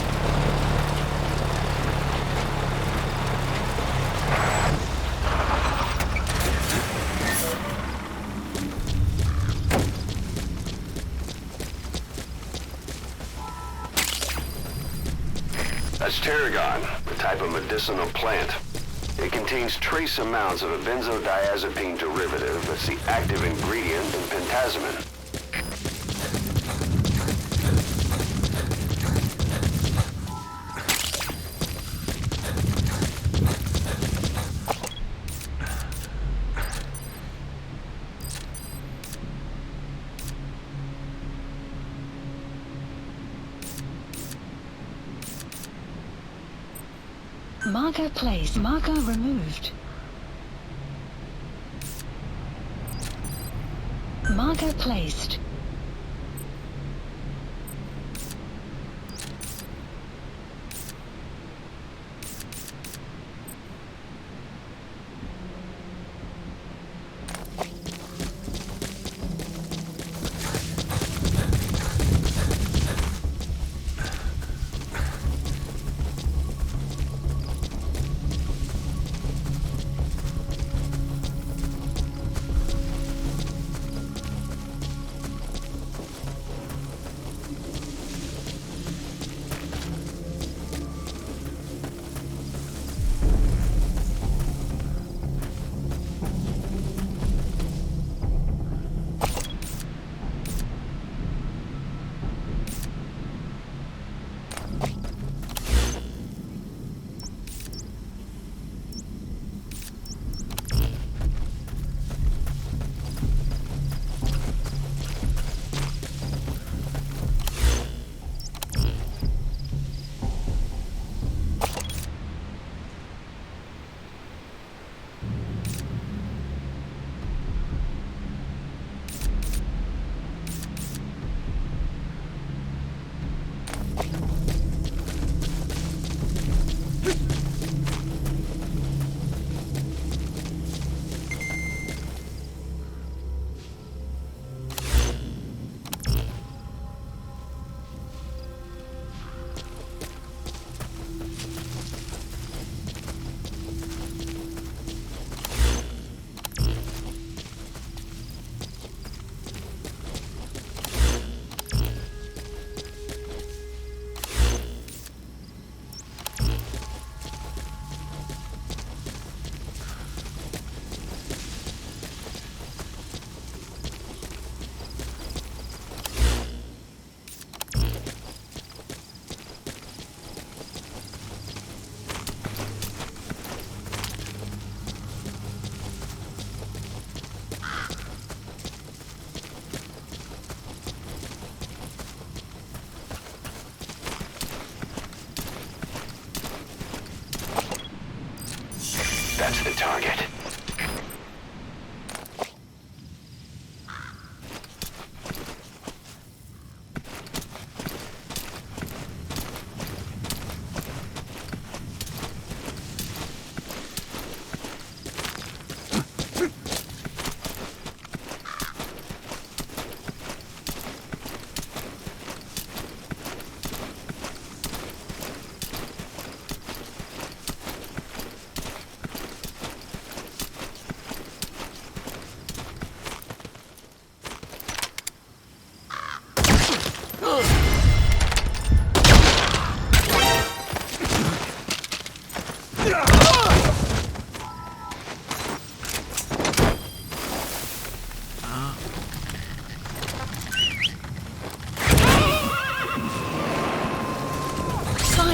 That's tarragon, a type of medicinal plant. It contains trace amounts of a benzodiazepine derivative that's the active ingredient in pentazimine. Marker placed. Marker removed. Marker placed.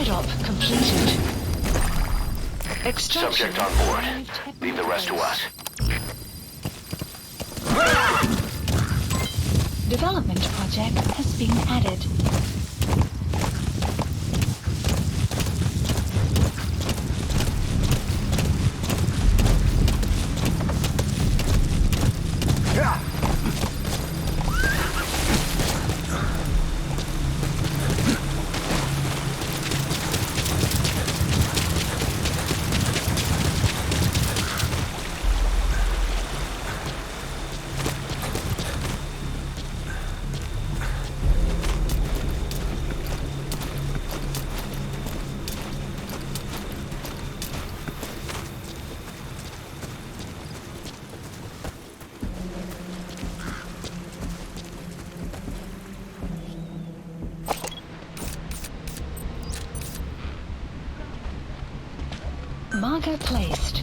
Side-op completed. Extraction. Subject on board. Leave the rest to us. Development project has been added. Marker placed.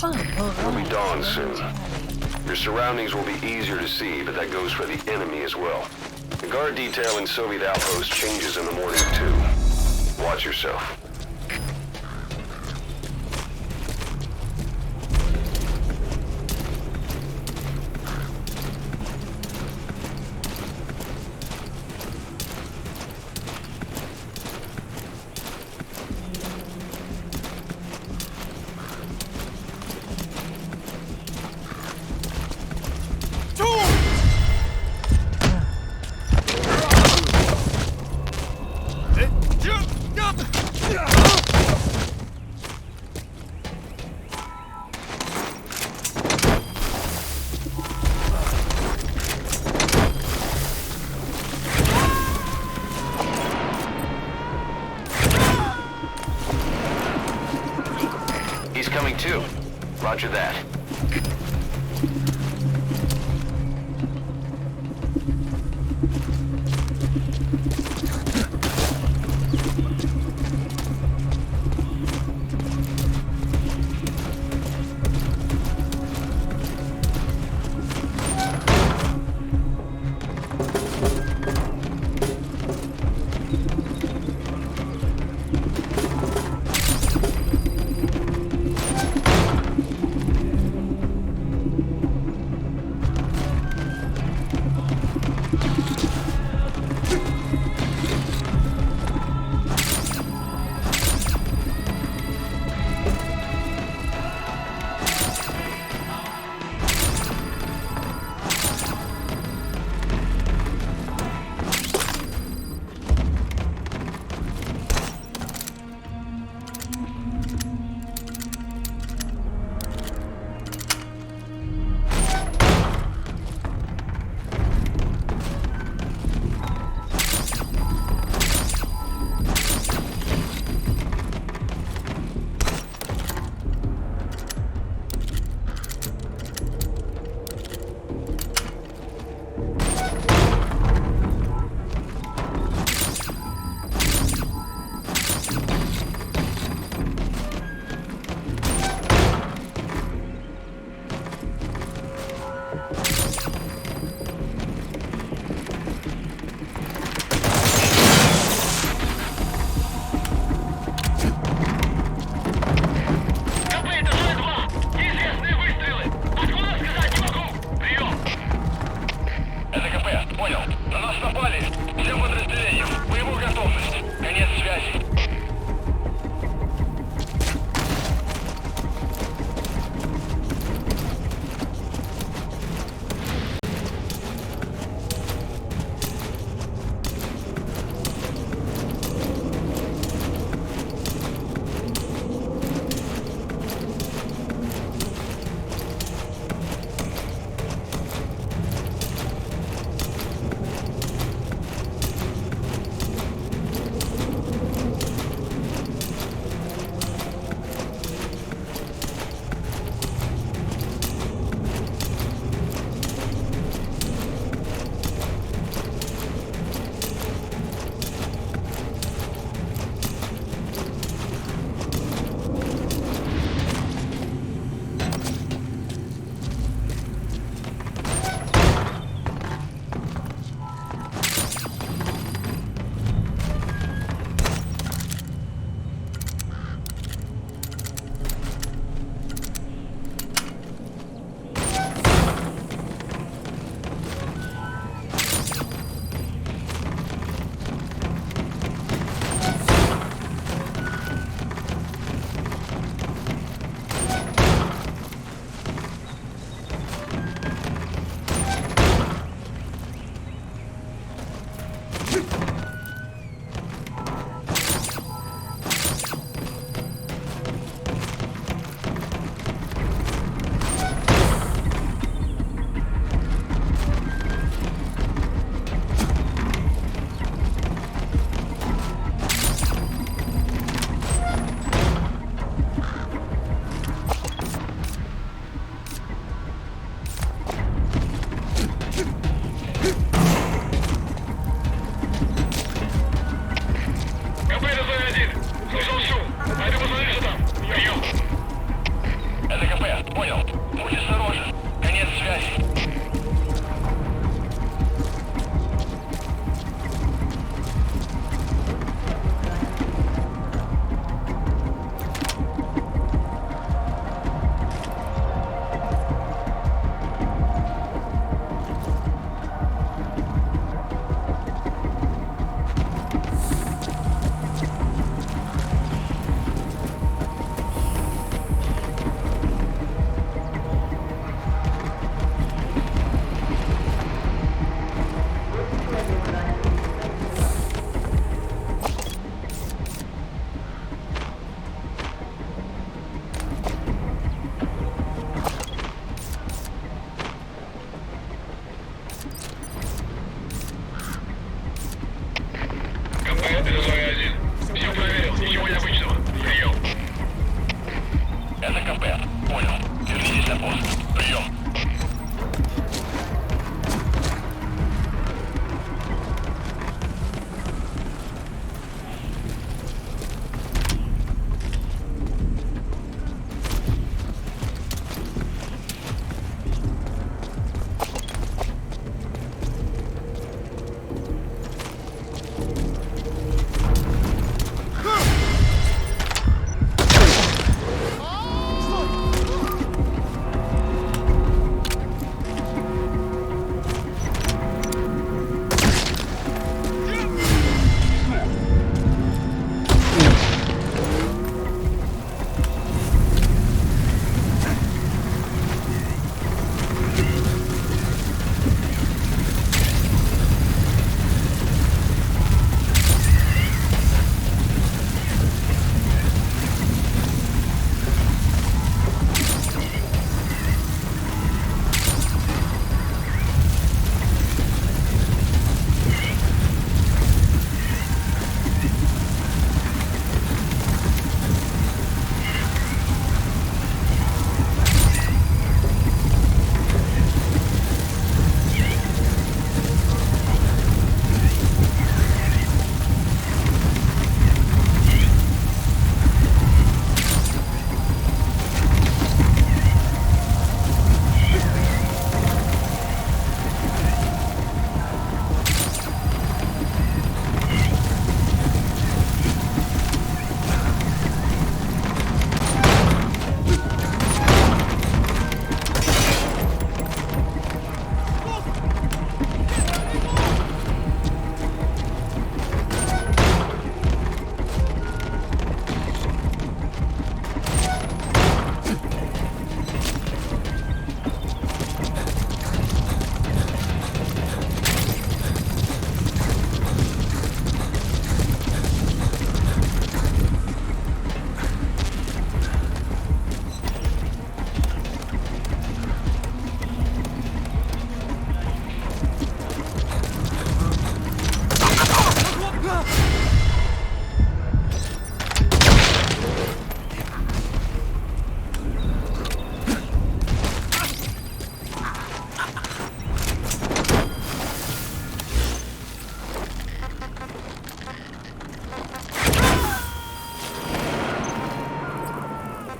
It'll be dawn soon. Your surroundings will be easier to see, but that goes for the enemy as well. The guard detail in Soviet outposts changes in the morning, too. Watch yourself. Roger that.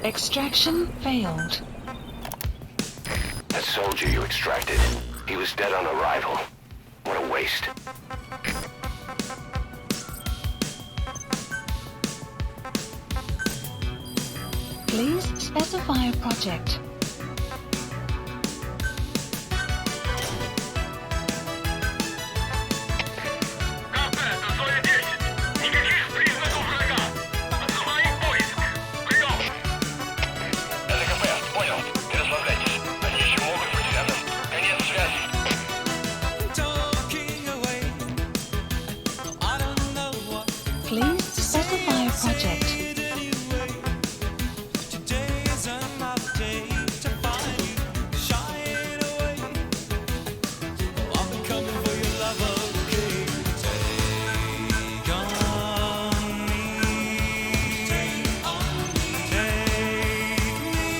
Extraction failed. That soldier you extracted, he was dead on arrival. What a waste. Please specify a project. Please specify a project.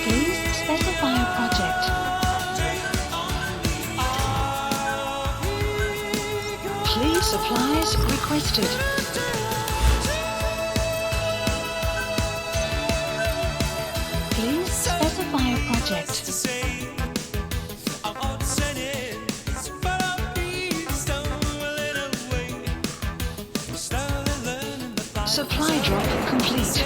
Please specify a project. Please supplies requested. Please specify a project. Supply drop complete.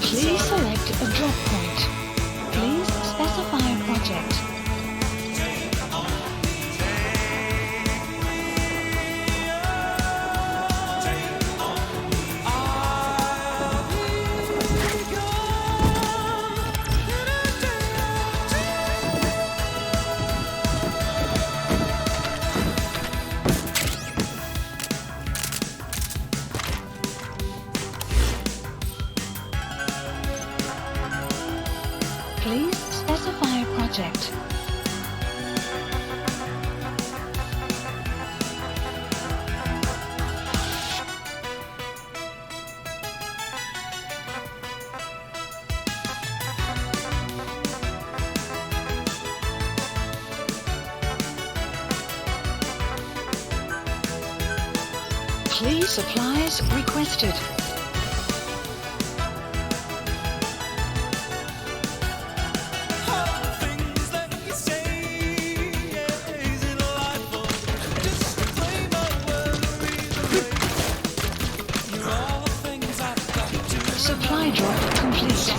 Please select a drop point. Please specify a project. Please specify a project. Please supplies requested. Supply drop complete.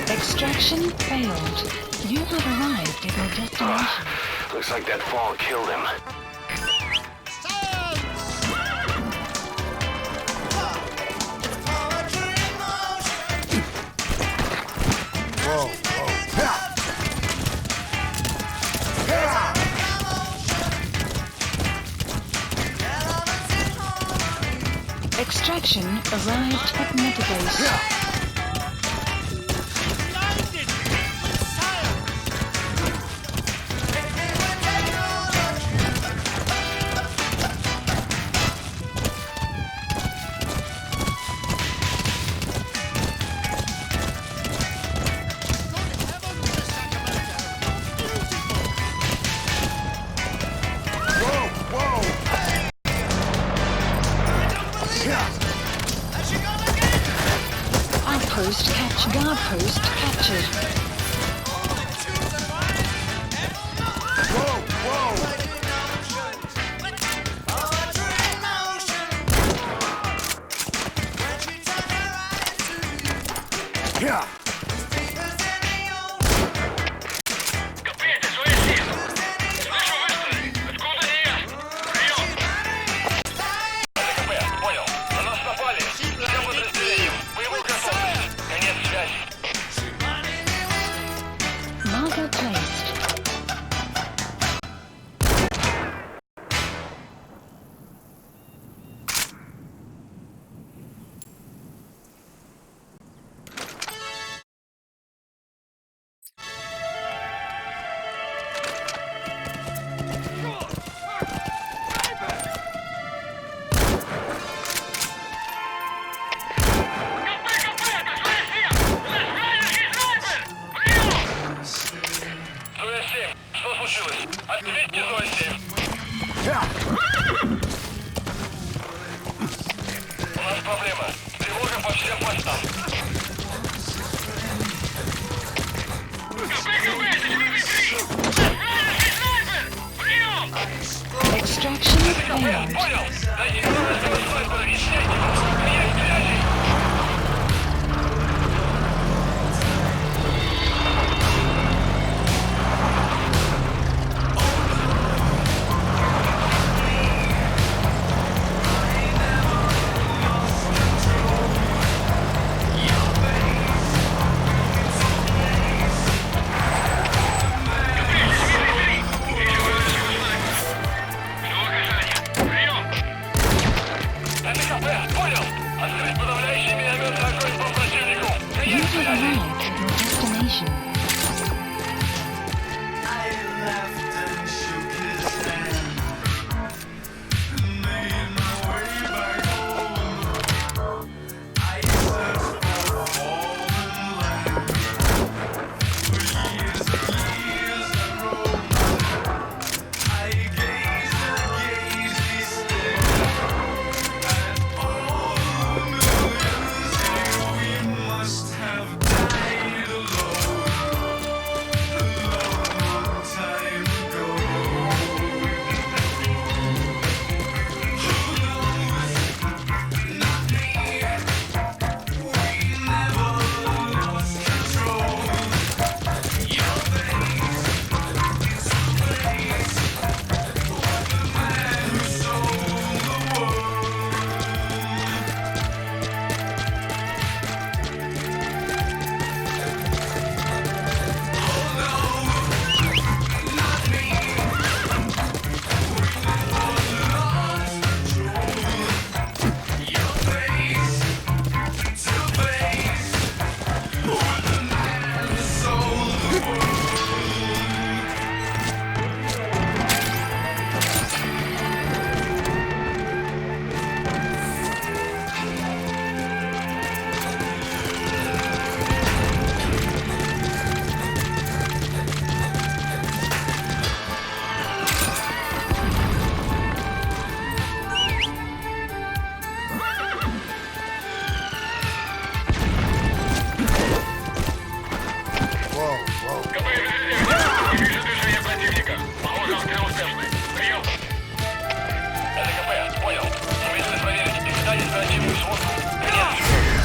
Extraction failed. You have arrived at your destination. Looks like that fall killed him. Extraction arrived at Metabase. Guard post captured. Marker placed. Ответьте, 07. У нас проблема. Тревога по всем постам. Extraction failed. Понял. Дайте главного снайпера и сняйте его. Конец связи. Понял! Открыть подавление! Окончен взвод. Конец связи.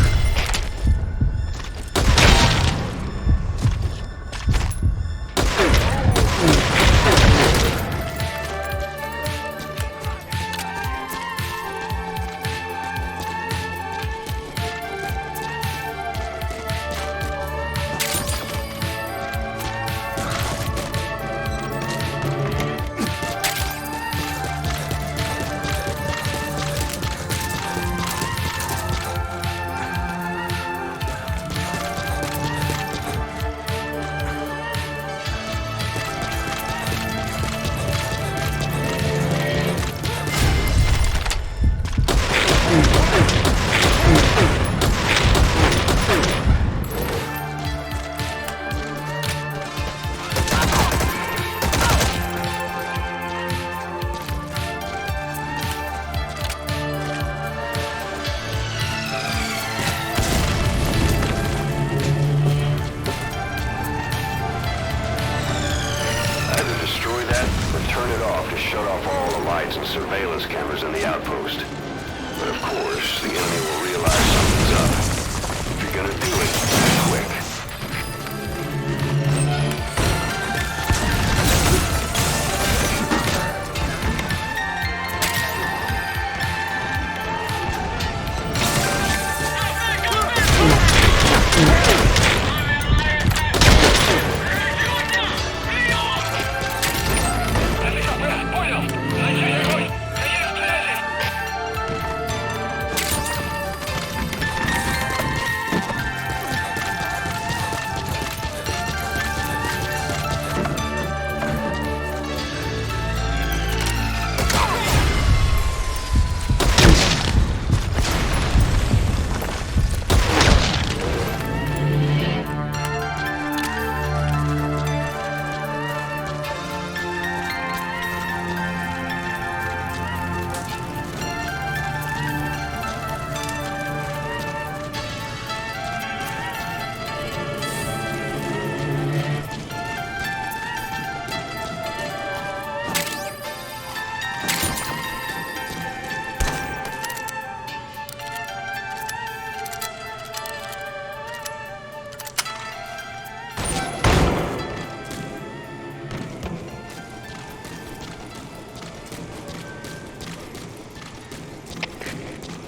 Either destroy that or turn it off to shut off all the lights and surveillance cameras in the outpost. But of course, the enemy will realize something's up. If you're gonna do it, quick. СКП, понял. Начали огонь. Конец связи.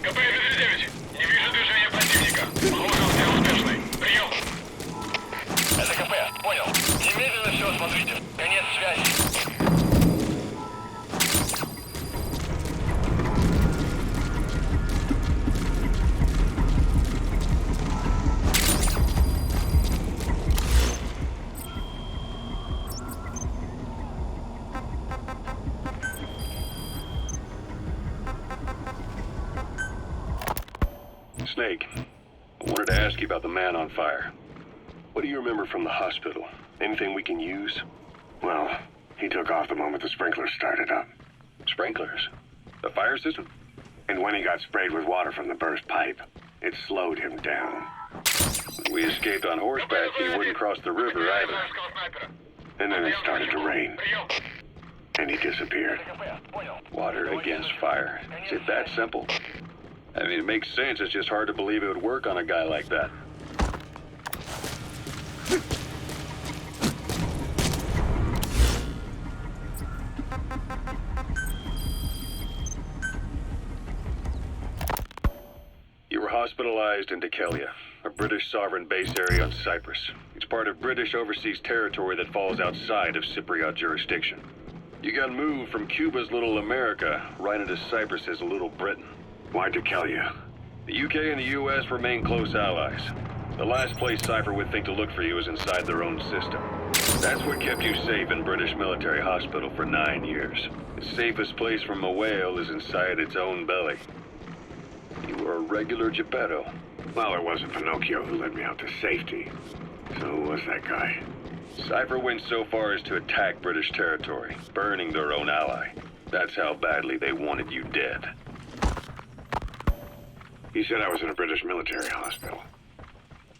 КП-59. Не вижу движения противника. Похоже, он неуспешный. Прием. СКП, понял. Немедленно все осмотрите. Конец связи. Snake, I wanted to ask you about the man on fire. What do you remember from the hospital? Anything we can use? Well, he took off the moment the sprinklers started up. Sprinklers? The fire system? And when he got sprayed with water from the burst pipe, it slowed him down. We escaped on horseback, he wouldn't cross the river either. And then it started to rain. And he disappeared. Water against fire. Is it that simple? I mean, it makes sense. It's just hard to believe it would work on a guy like that. You were hospitalized in Dekelia, a British sovereign base area on Cyprus. It's part of British overseas territory that falls outside of Cypriot jurisdiction. You got moved from Cuba's Little America right into Cyprus's Little Britain. Why Dekelia? The UK and the US remain close allies. The last place Cypher would think to look for you is inside their own system. That's what kept you safe in British military hospital for 9 years. The safest place from a whale is inside its own belly. You were a regular Geppetto. Well, it wasn't Pinocchio who led me out to safety. So who was that guy? Cypher went so far as to attack British territory, burning their own ally. That's how badly they wanted you dead. He said I was in a British military hospital.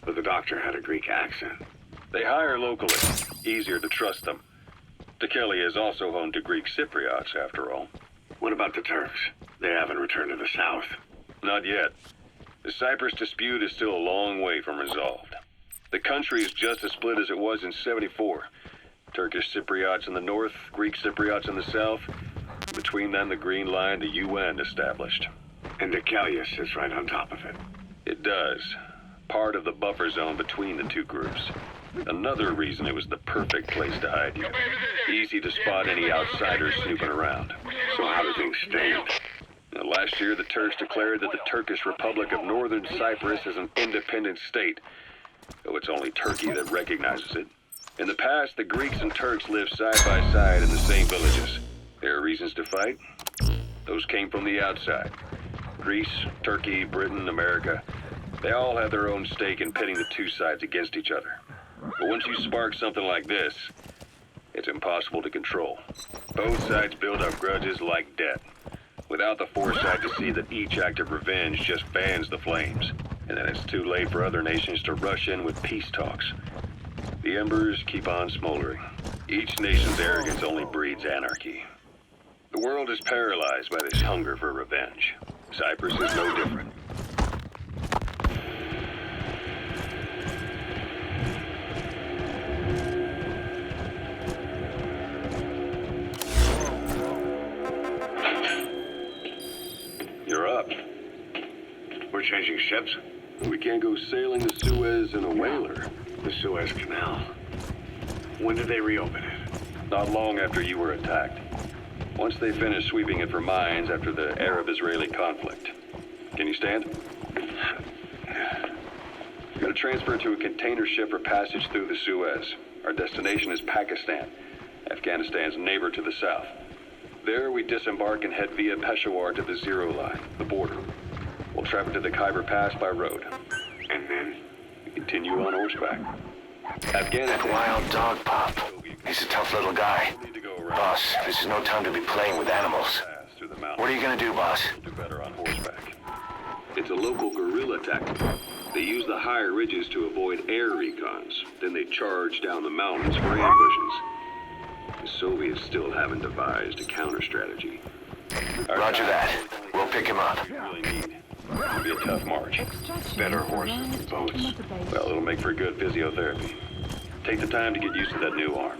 But the doctor had a Greek accent. They hire locally. Easier to trust them. Dekelia is also home to Greek Cypriots, after all. What about the Turks? They haven't returned to the south. Not yet. The Cyprus dispute is still a long way from resolved. The country is just as split as it was in '74. Turkish Cypriots in the north, Greek Cypriots in the south. Between them, the Green Line, the UN established. And Deucalion sits right on top of it. It does. Part of the buffer zone between the two groups. Another reason it was the perfect place to hide you. Easy to spot any outsiders snooping around. So how do things stand? Now, last year, the Turks declared that the Turkish Republic of Northern Cyprus is an independent state, though it's only Turkey that recognizes it. In the past, the Greeks and Turks lived side by side in the same villages. There are reasons to fight. Those came from the outside. Greece, Turkey, Britain, America, they all have their own stake in pitting the two sides against each other. But once you spark something like this, it's impossible to control. Both sides build up grudges like debt, without the foresight to see that each act of revenge just fans the flames. And then it's too late for other nations to rush in with peace talks. The embers keep on smoldering. Each nation's arrogance only breeds anarchy. The world is paralyzed by this hunger for revenge. Cyprus is no different. You're up. We're changing ships? We can't go sailing the Suez in a whaler. The Suez Canal. When did they reopen it? Not long after you were attacked. Once they finished sweeping it for mines after the Arab-Israeli conflict. Can you stand? You're gonna transfer to a container ship for passage through the Suez. Our destination is Pakistan, Afghanistan's neighbor to the south. There we disembark and head via Peshawar to the Zero Line, the border. We'll travel to the Khyber Pass by road. And then? We continue on horseback. Afghanistan. That wild dog, Pop. He's a tough little guy. Boss, this is no time to be playing with animals. What are you gonna do, boss? Do better on horseback. It's a local guerrilla tactic. They use the higher ridges to avoid air recons. Then they charge down the mountains for ambushes. The Soviets still haven't devised a counter-strategy. Roger that. We'll pick him up. Really need. It'll be a tough march. Better horses than boats. Well, it'll make for good physiotherapy. Take the time to get used to that new arm.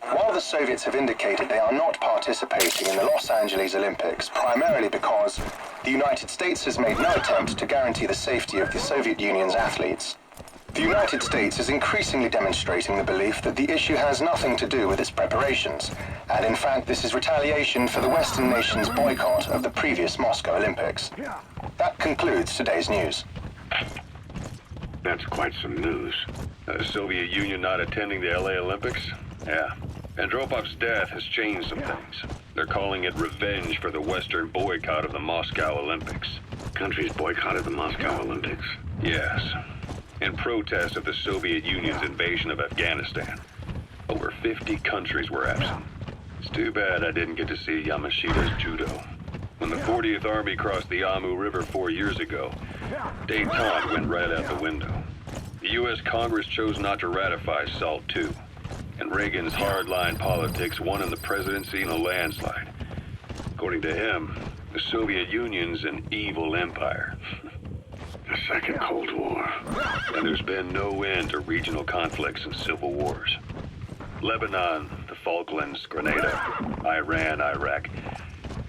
While the Soviets have indicated they are not participating in the Los Angeles Olympics, primarily because the United States has made no attempt to guarantee the safety of the Soviet Union's athletes, the United States is increasingly demonstrating the belief that the issue has nothing to do with its preparations, and in fact this is retaliation for the Western nations' boycott of the previous Moscow Olympics. That concludes today's news. That's quite some news. The Soviet Union not attending the LA Olympics? Yeah. Andropov's death has changed some things. They're calling it revenge for the Western boycott of the Moscow Olympics. Countries boycotted the Moscow Olympics? Yes. In protest of the Soviet Union's invasion of Afghanistan. Over 50 countries were absent. It's too bad I didn't get to see Yamashita's judo. When the 40th Army crossed the Amu River 4 years ago, détente went right out the window. The U.S. Congress chose not to ratify SALT II, and Reagan's hardline politics won in the presidency in a landslide. According to him, the Soviet Union's an evil empire. The Second Cold War. And there's been no end to regional conflicts and civil wars. Lebanon, the Falklands, Grenada, Iran, Iraq.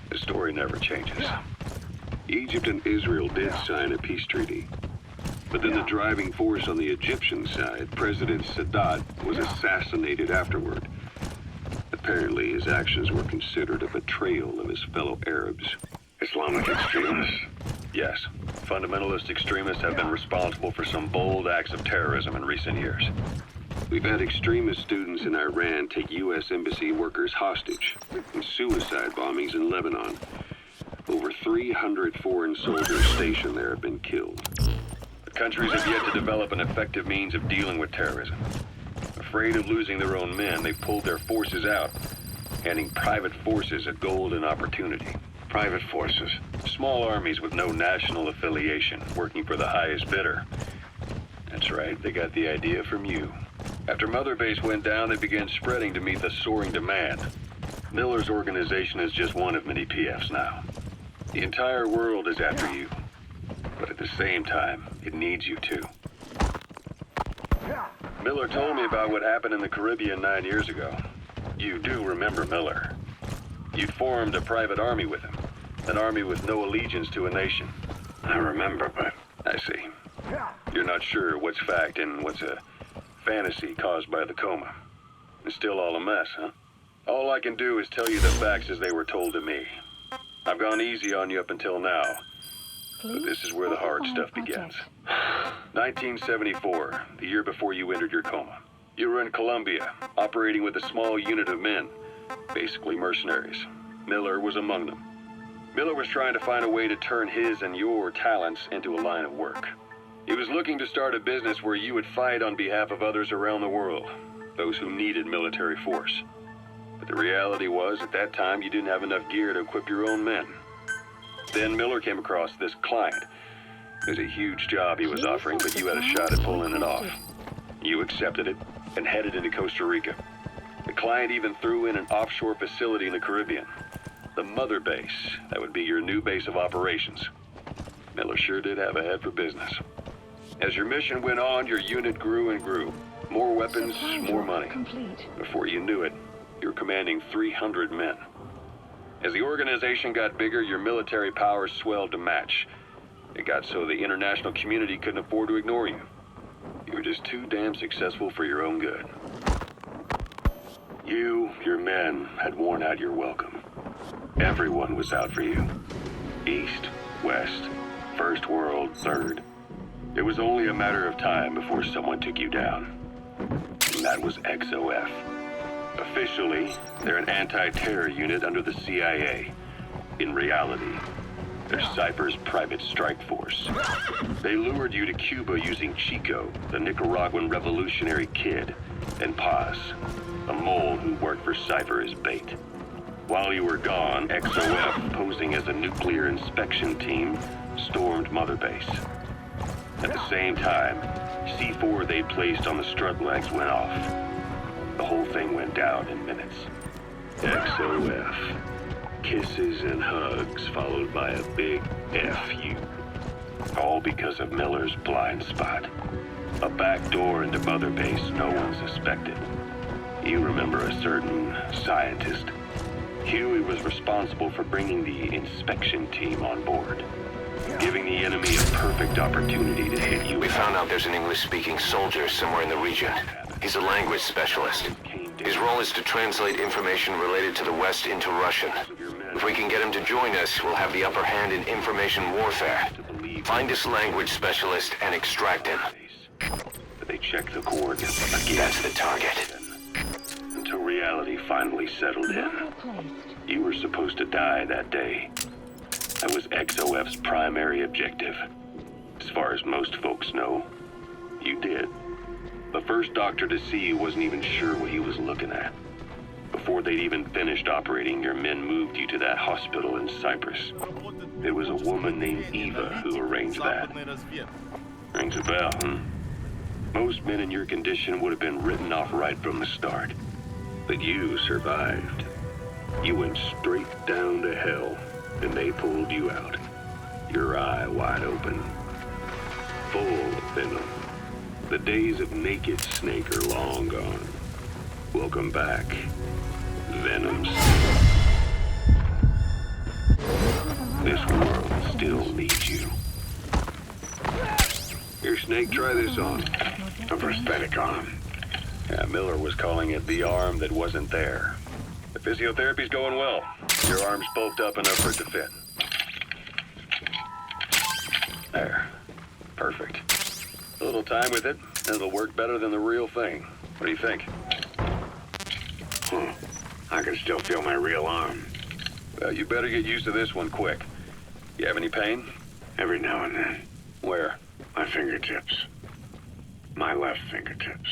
The story never changes. Egypt and Israel did sign a peace treaty. But then the driving force on the Egyptian side, President Sadat, was assassinated afterward. Apparently his actions were considered a betrayal of his fellow Arabs. Islamic extremists? Yes. Fundamentalist extremists have been responsible for some bold acts of terrorism in recent years. We've had extremist students in Iran take U.S. embassy workers hostage, and suicide bombings in Lebanon. Over 300 foreign soldiers stationed there have been killed. The countries have yet to develop an effective means of dealing with terrorism. Afraid of losing their own men, they've pulled their forces out, handing private forces a golden opportunity. Private forces? Small armies with no national affiliation, working for the highest bidder. That's right, they got the idea from you. After Mother Base went down, they began spreading to meet the soaring demand. Miller's organization is just one of many PFs now. The entire world is after you. But at the same time, it needs you too. Miller told me about what happened in the Caribbean 9 years ago. You do remember Miller. You formed a private army with him. An army with no allegiance to a nation. I remember, but... I see. You're not sure what's fact and what's a fantasy caused by the coma. It's still all a mess, huh? All I can do is tell you the facts as they were told to me. I've gone easy on you up until now. But this is where the hard stuff begins. 1974, the year before you entered your coma. You were in Colombia, operating with a small unit of men, basically mercenaries. Miller was among them. Miller was trying to find a way to turn his and your talents into a line of work. He was looking to start a business where you would fight on behalf of others around the world, those who needed military force. But the reality was, at that time, you didn't have enough gear to equip your own men. Then Miller came across this client. It was a huge job he was offering, but you had a shot at pulling it off. You accepted it and headed into Costa Rica. The client even threw in an offshore facility in the Caribbean. The mother base, that would be your new base of operations. Miller sure did have a head for business. As your mission went on, your unit grew and grew. More weapons, more money. Before you knew it, you were commanding 300 men. As the organization got bigger, your military powers swelled to match. It got so the international community couldn't afford to ignore you. You were just too damn successful for your own good. You, your men, had worn out your welcome. Everyone was out for you. East, West, First World, Third. It was only a matter of time before someone took you down. And that was XOF. Officially, they're an anti-terror unit under the CIA. In reality, they're Cypher's private strike force. They lured you to Cuba using Chico, the Nicaraguan revolutionary kid, and Paz, a mole who worked for Cypher as bait. While you were gone, XOF, posing as a nuclear inspection team, stormed Mother Base. At the same time, C4 they'd placed on the strut legs went off. The whole thing went down in minutes. XOF. Kisses and hugs followed by a big F you. All because of Miller's blind spot. A back door into Mother Base no one suspected. You remember a certain scientist. Huey was responsible for bringing the inspection team on board, giving the enemy a perfect opportunity to hit you. We found out there's an English-speaking soldier somewhere in the region. He's a language specialist. His role is to translate information related to the West into Russian. If we can get him to join us, we'll have the upper hand in information warfare. Find this language specialist and extract him. But they checked the coordinates again. That's the target. Until reality finally settled in. You were supposed to die that day. That was XOF's primary objective. As far as most folks know, you did. The first doctor to see you wasn't even sure what he was looking at. Before they'd even finished operating, your men moved you to that hospital in Cyprus. It was a woman named Eva who arranged that. Rings a bell, huh? Most men in your condition would have been written off right from the start. But you survived. You went straight down to hell, and they pulled you out. Your eye wide open. Full of venom. The days of Naked Snake are long gone. Welcome back, Venoms. This world still needs you. Here, Snake, try this on. A prosthetic arm. Yeah, Miller was calling it the arm that wasn't there. The physiotherapy's going well. Your arm's bulked up enough for it to fit. There. Perfect. A little time with it, and it'll work better than the real thing. What do you think? I can still feel my real arm. Well, you better get used to this one quick. You have any pain? Every now and then. Where? My fingertips. My left fingertips.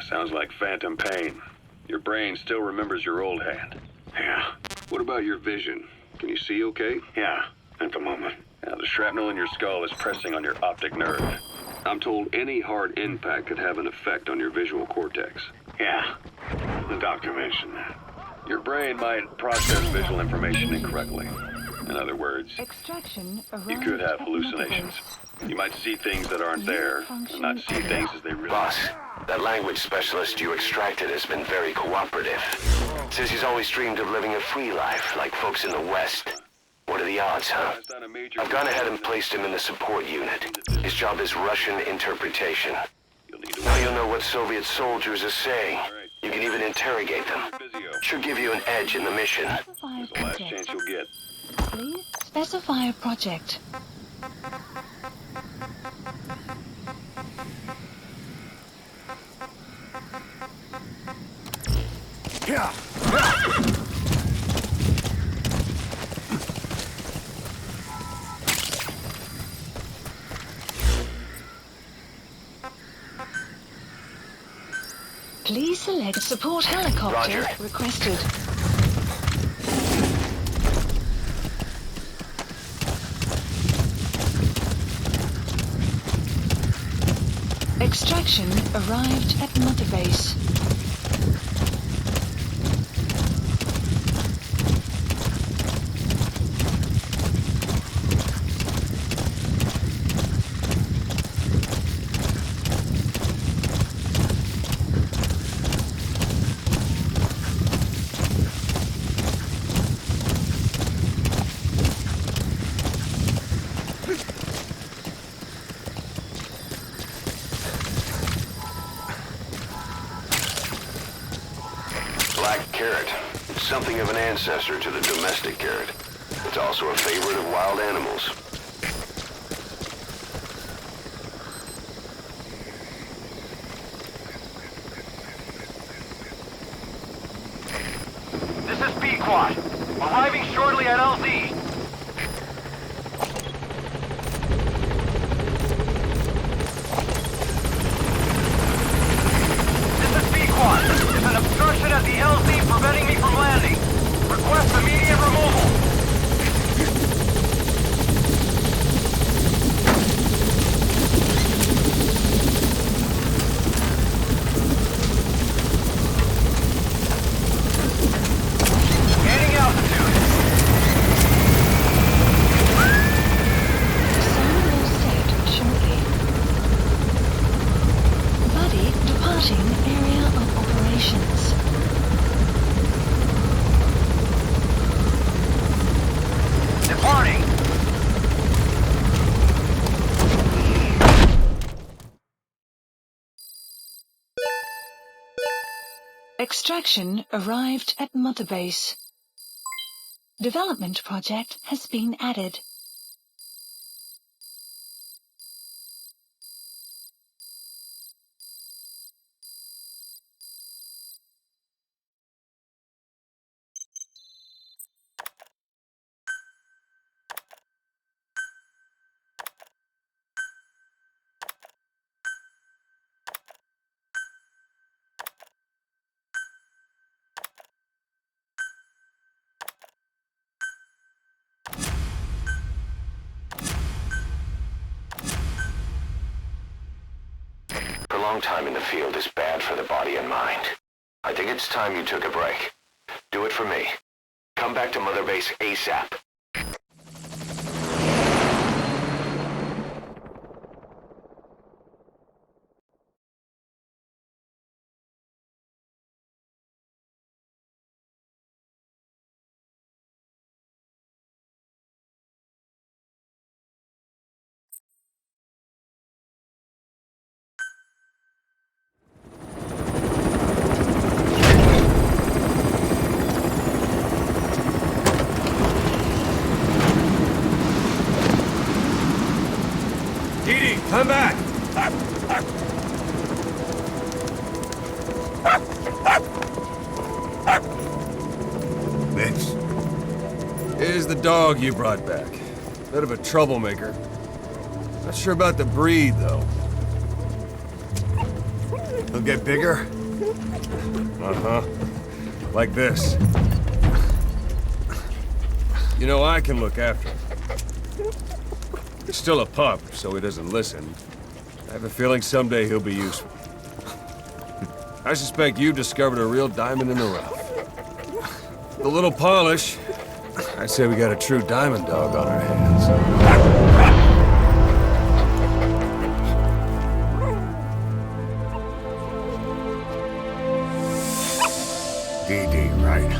Sounds like phantom pain. Your brain still remembers your old hand. Yeah. What about your vision? Can you see okay? Yeah, at the moment. Now, the shrapnel in your skull is pressing on your optic nerve. I'm told any hard impact could have an effect on your visual cortex. Yeah, the doctor mentioned that. Your brain might process visual information incorrectly. In other words, Extraction you could have hallucinations. You might see things that aren't there, and not see things as they really are. Boss, that language specialist you extracted has been very cooperative. Says he's always dreamed of living a free life, like folks in the West. What are the odds, huh? I've gone ahead and placed him in the support unit. His job is Russian interpretation. Now you'll know what Soviet soldiers are saying. You can even interrogate them. Should give you an edge in the mission. It's the last chance you'll get. Please specify a project. Please select support helicopter Roger. requested. Extraction arrived at Mother Base. Black carrot. Something of an ancestor to the domestic carrot. It's also a favorite of wild animals. This is B-Quad. Arriving shortly at LZ. This is B-Quad. There's an obstruction at the LZ preventing me from landing. Request immediate removal. Gaining altitude. Sun will set shortly. Buddy departing area of operations. Departing. Extraction arrived at Mother Base. Development project has been added. Prolonged time in the field is bad for the body and mind. I think it's time you took a break. Do it for me. Come back to Mother Base ASAP. Come back! Mitch. Here's the dog you brought back. Bit of a troublemaker. Not sure about the breed, though. He'll get bigger? Uh-huh. Like this. You know, I can look after him. He's still a pup, so he doesn't listen. I have a feeling someday he'll be useful. I suspect you've discovered a real diamond in the rough. With a little polish, I'd say we got a true diamond dog on our hands. DD, right?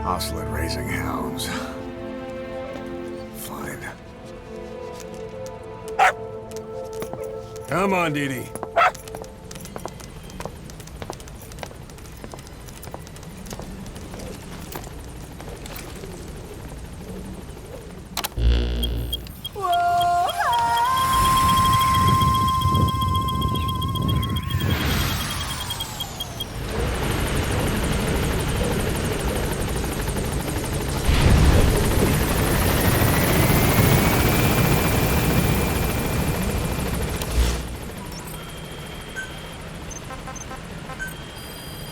Oslet raising hounds. Fine. Come on, Dee Dee.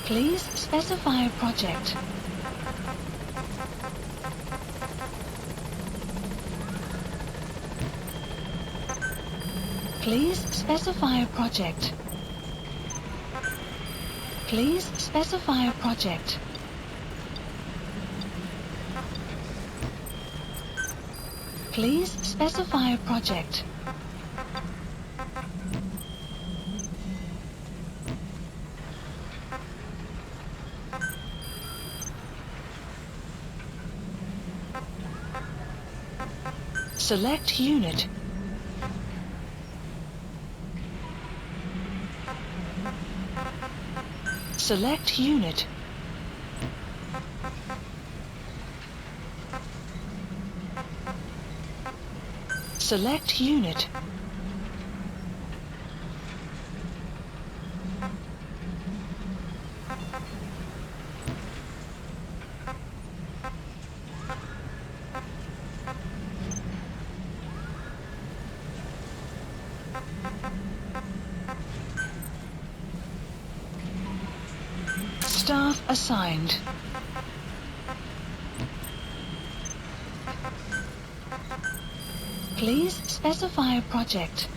Please specify a project. Please specify a project. Please specify a project. Please specify a project. Select unit. Select unit. Select unit. Staff assigned. Please specify a project.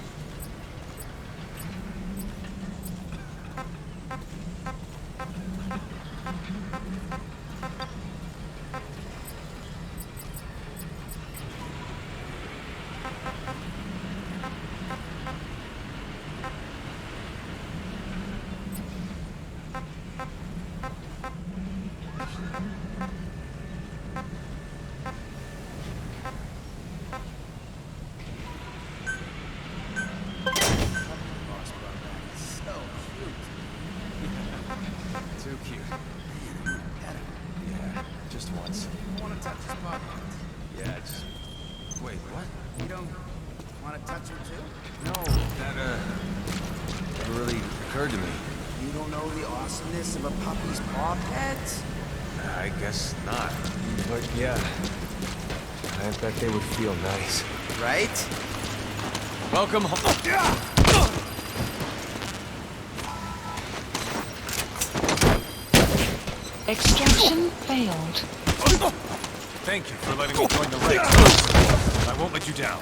Too cute. Yeah, just once. I want to touch his pocket. Yeah, just... Wait, what? You don't want to touch him too? No, that, never really occurred to me. You don't know the awesomeness of a puppy's paw pets? I guess not. But yeah, I bet they would feel nice. Right? Welcome home. Extraction failed. Thank you for letting me join the ranks. I won't let you down.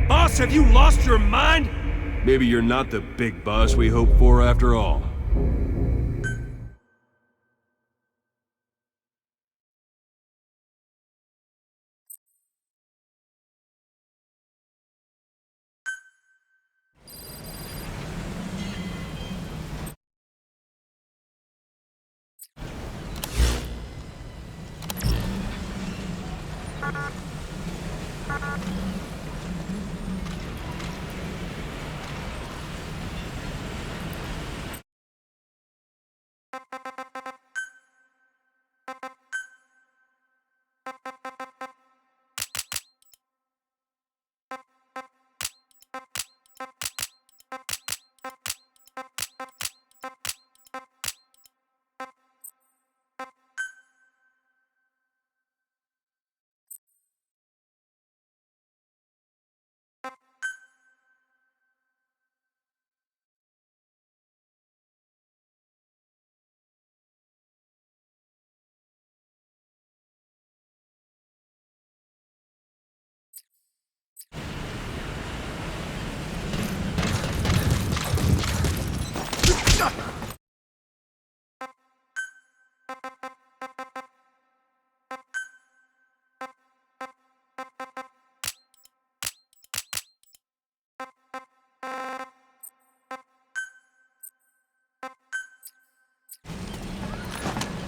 Boss, have you lost your mind? Maybe you're not the big boss we hoped for after all.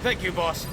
Thank you, boss.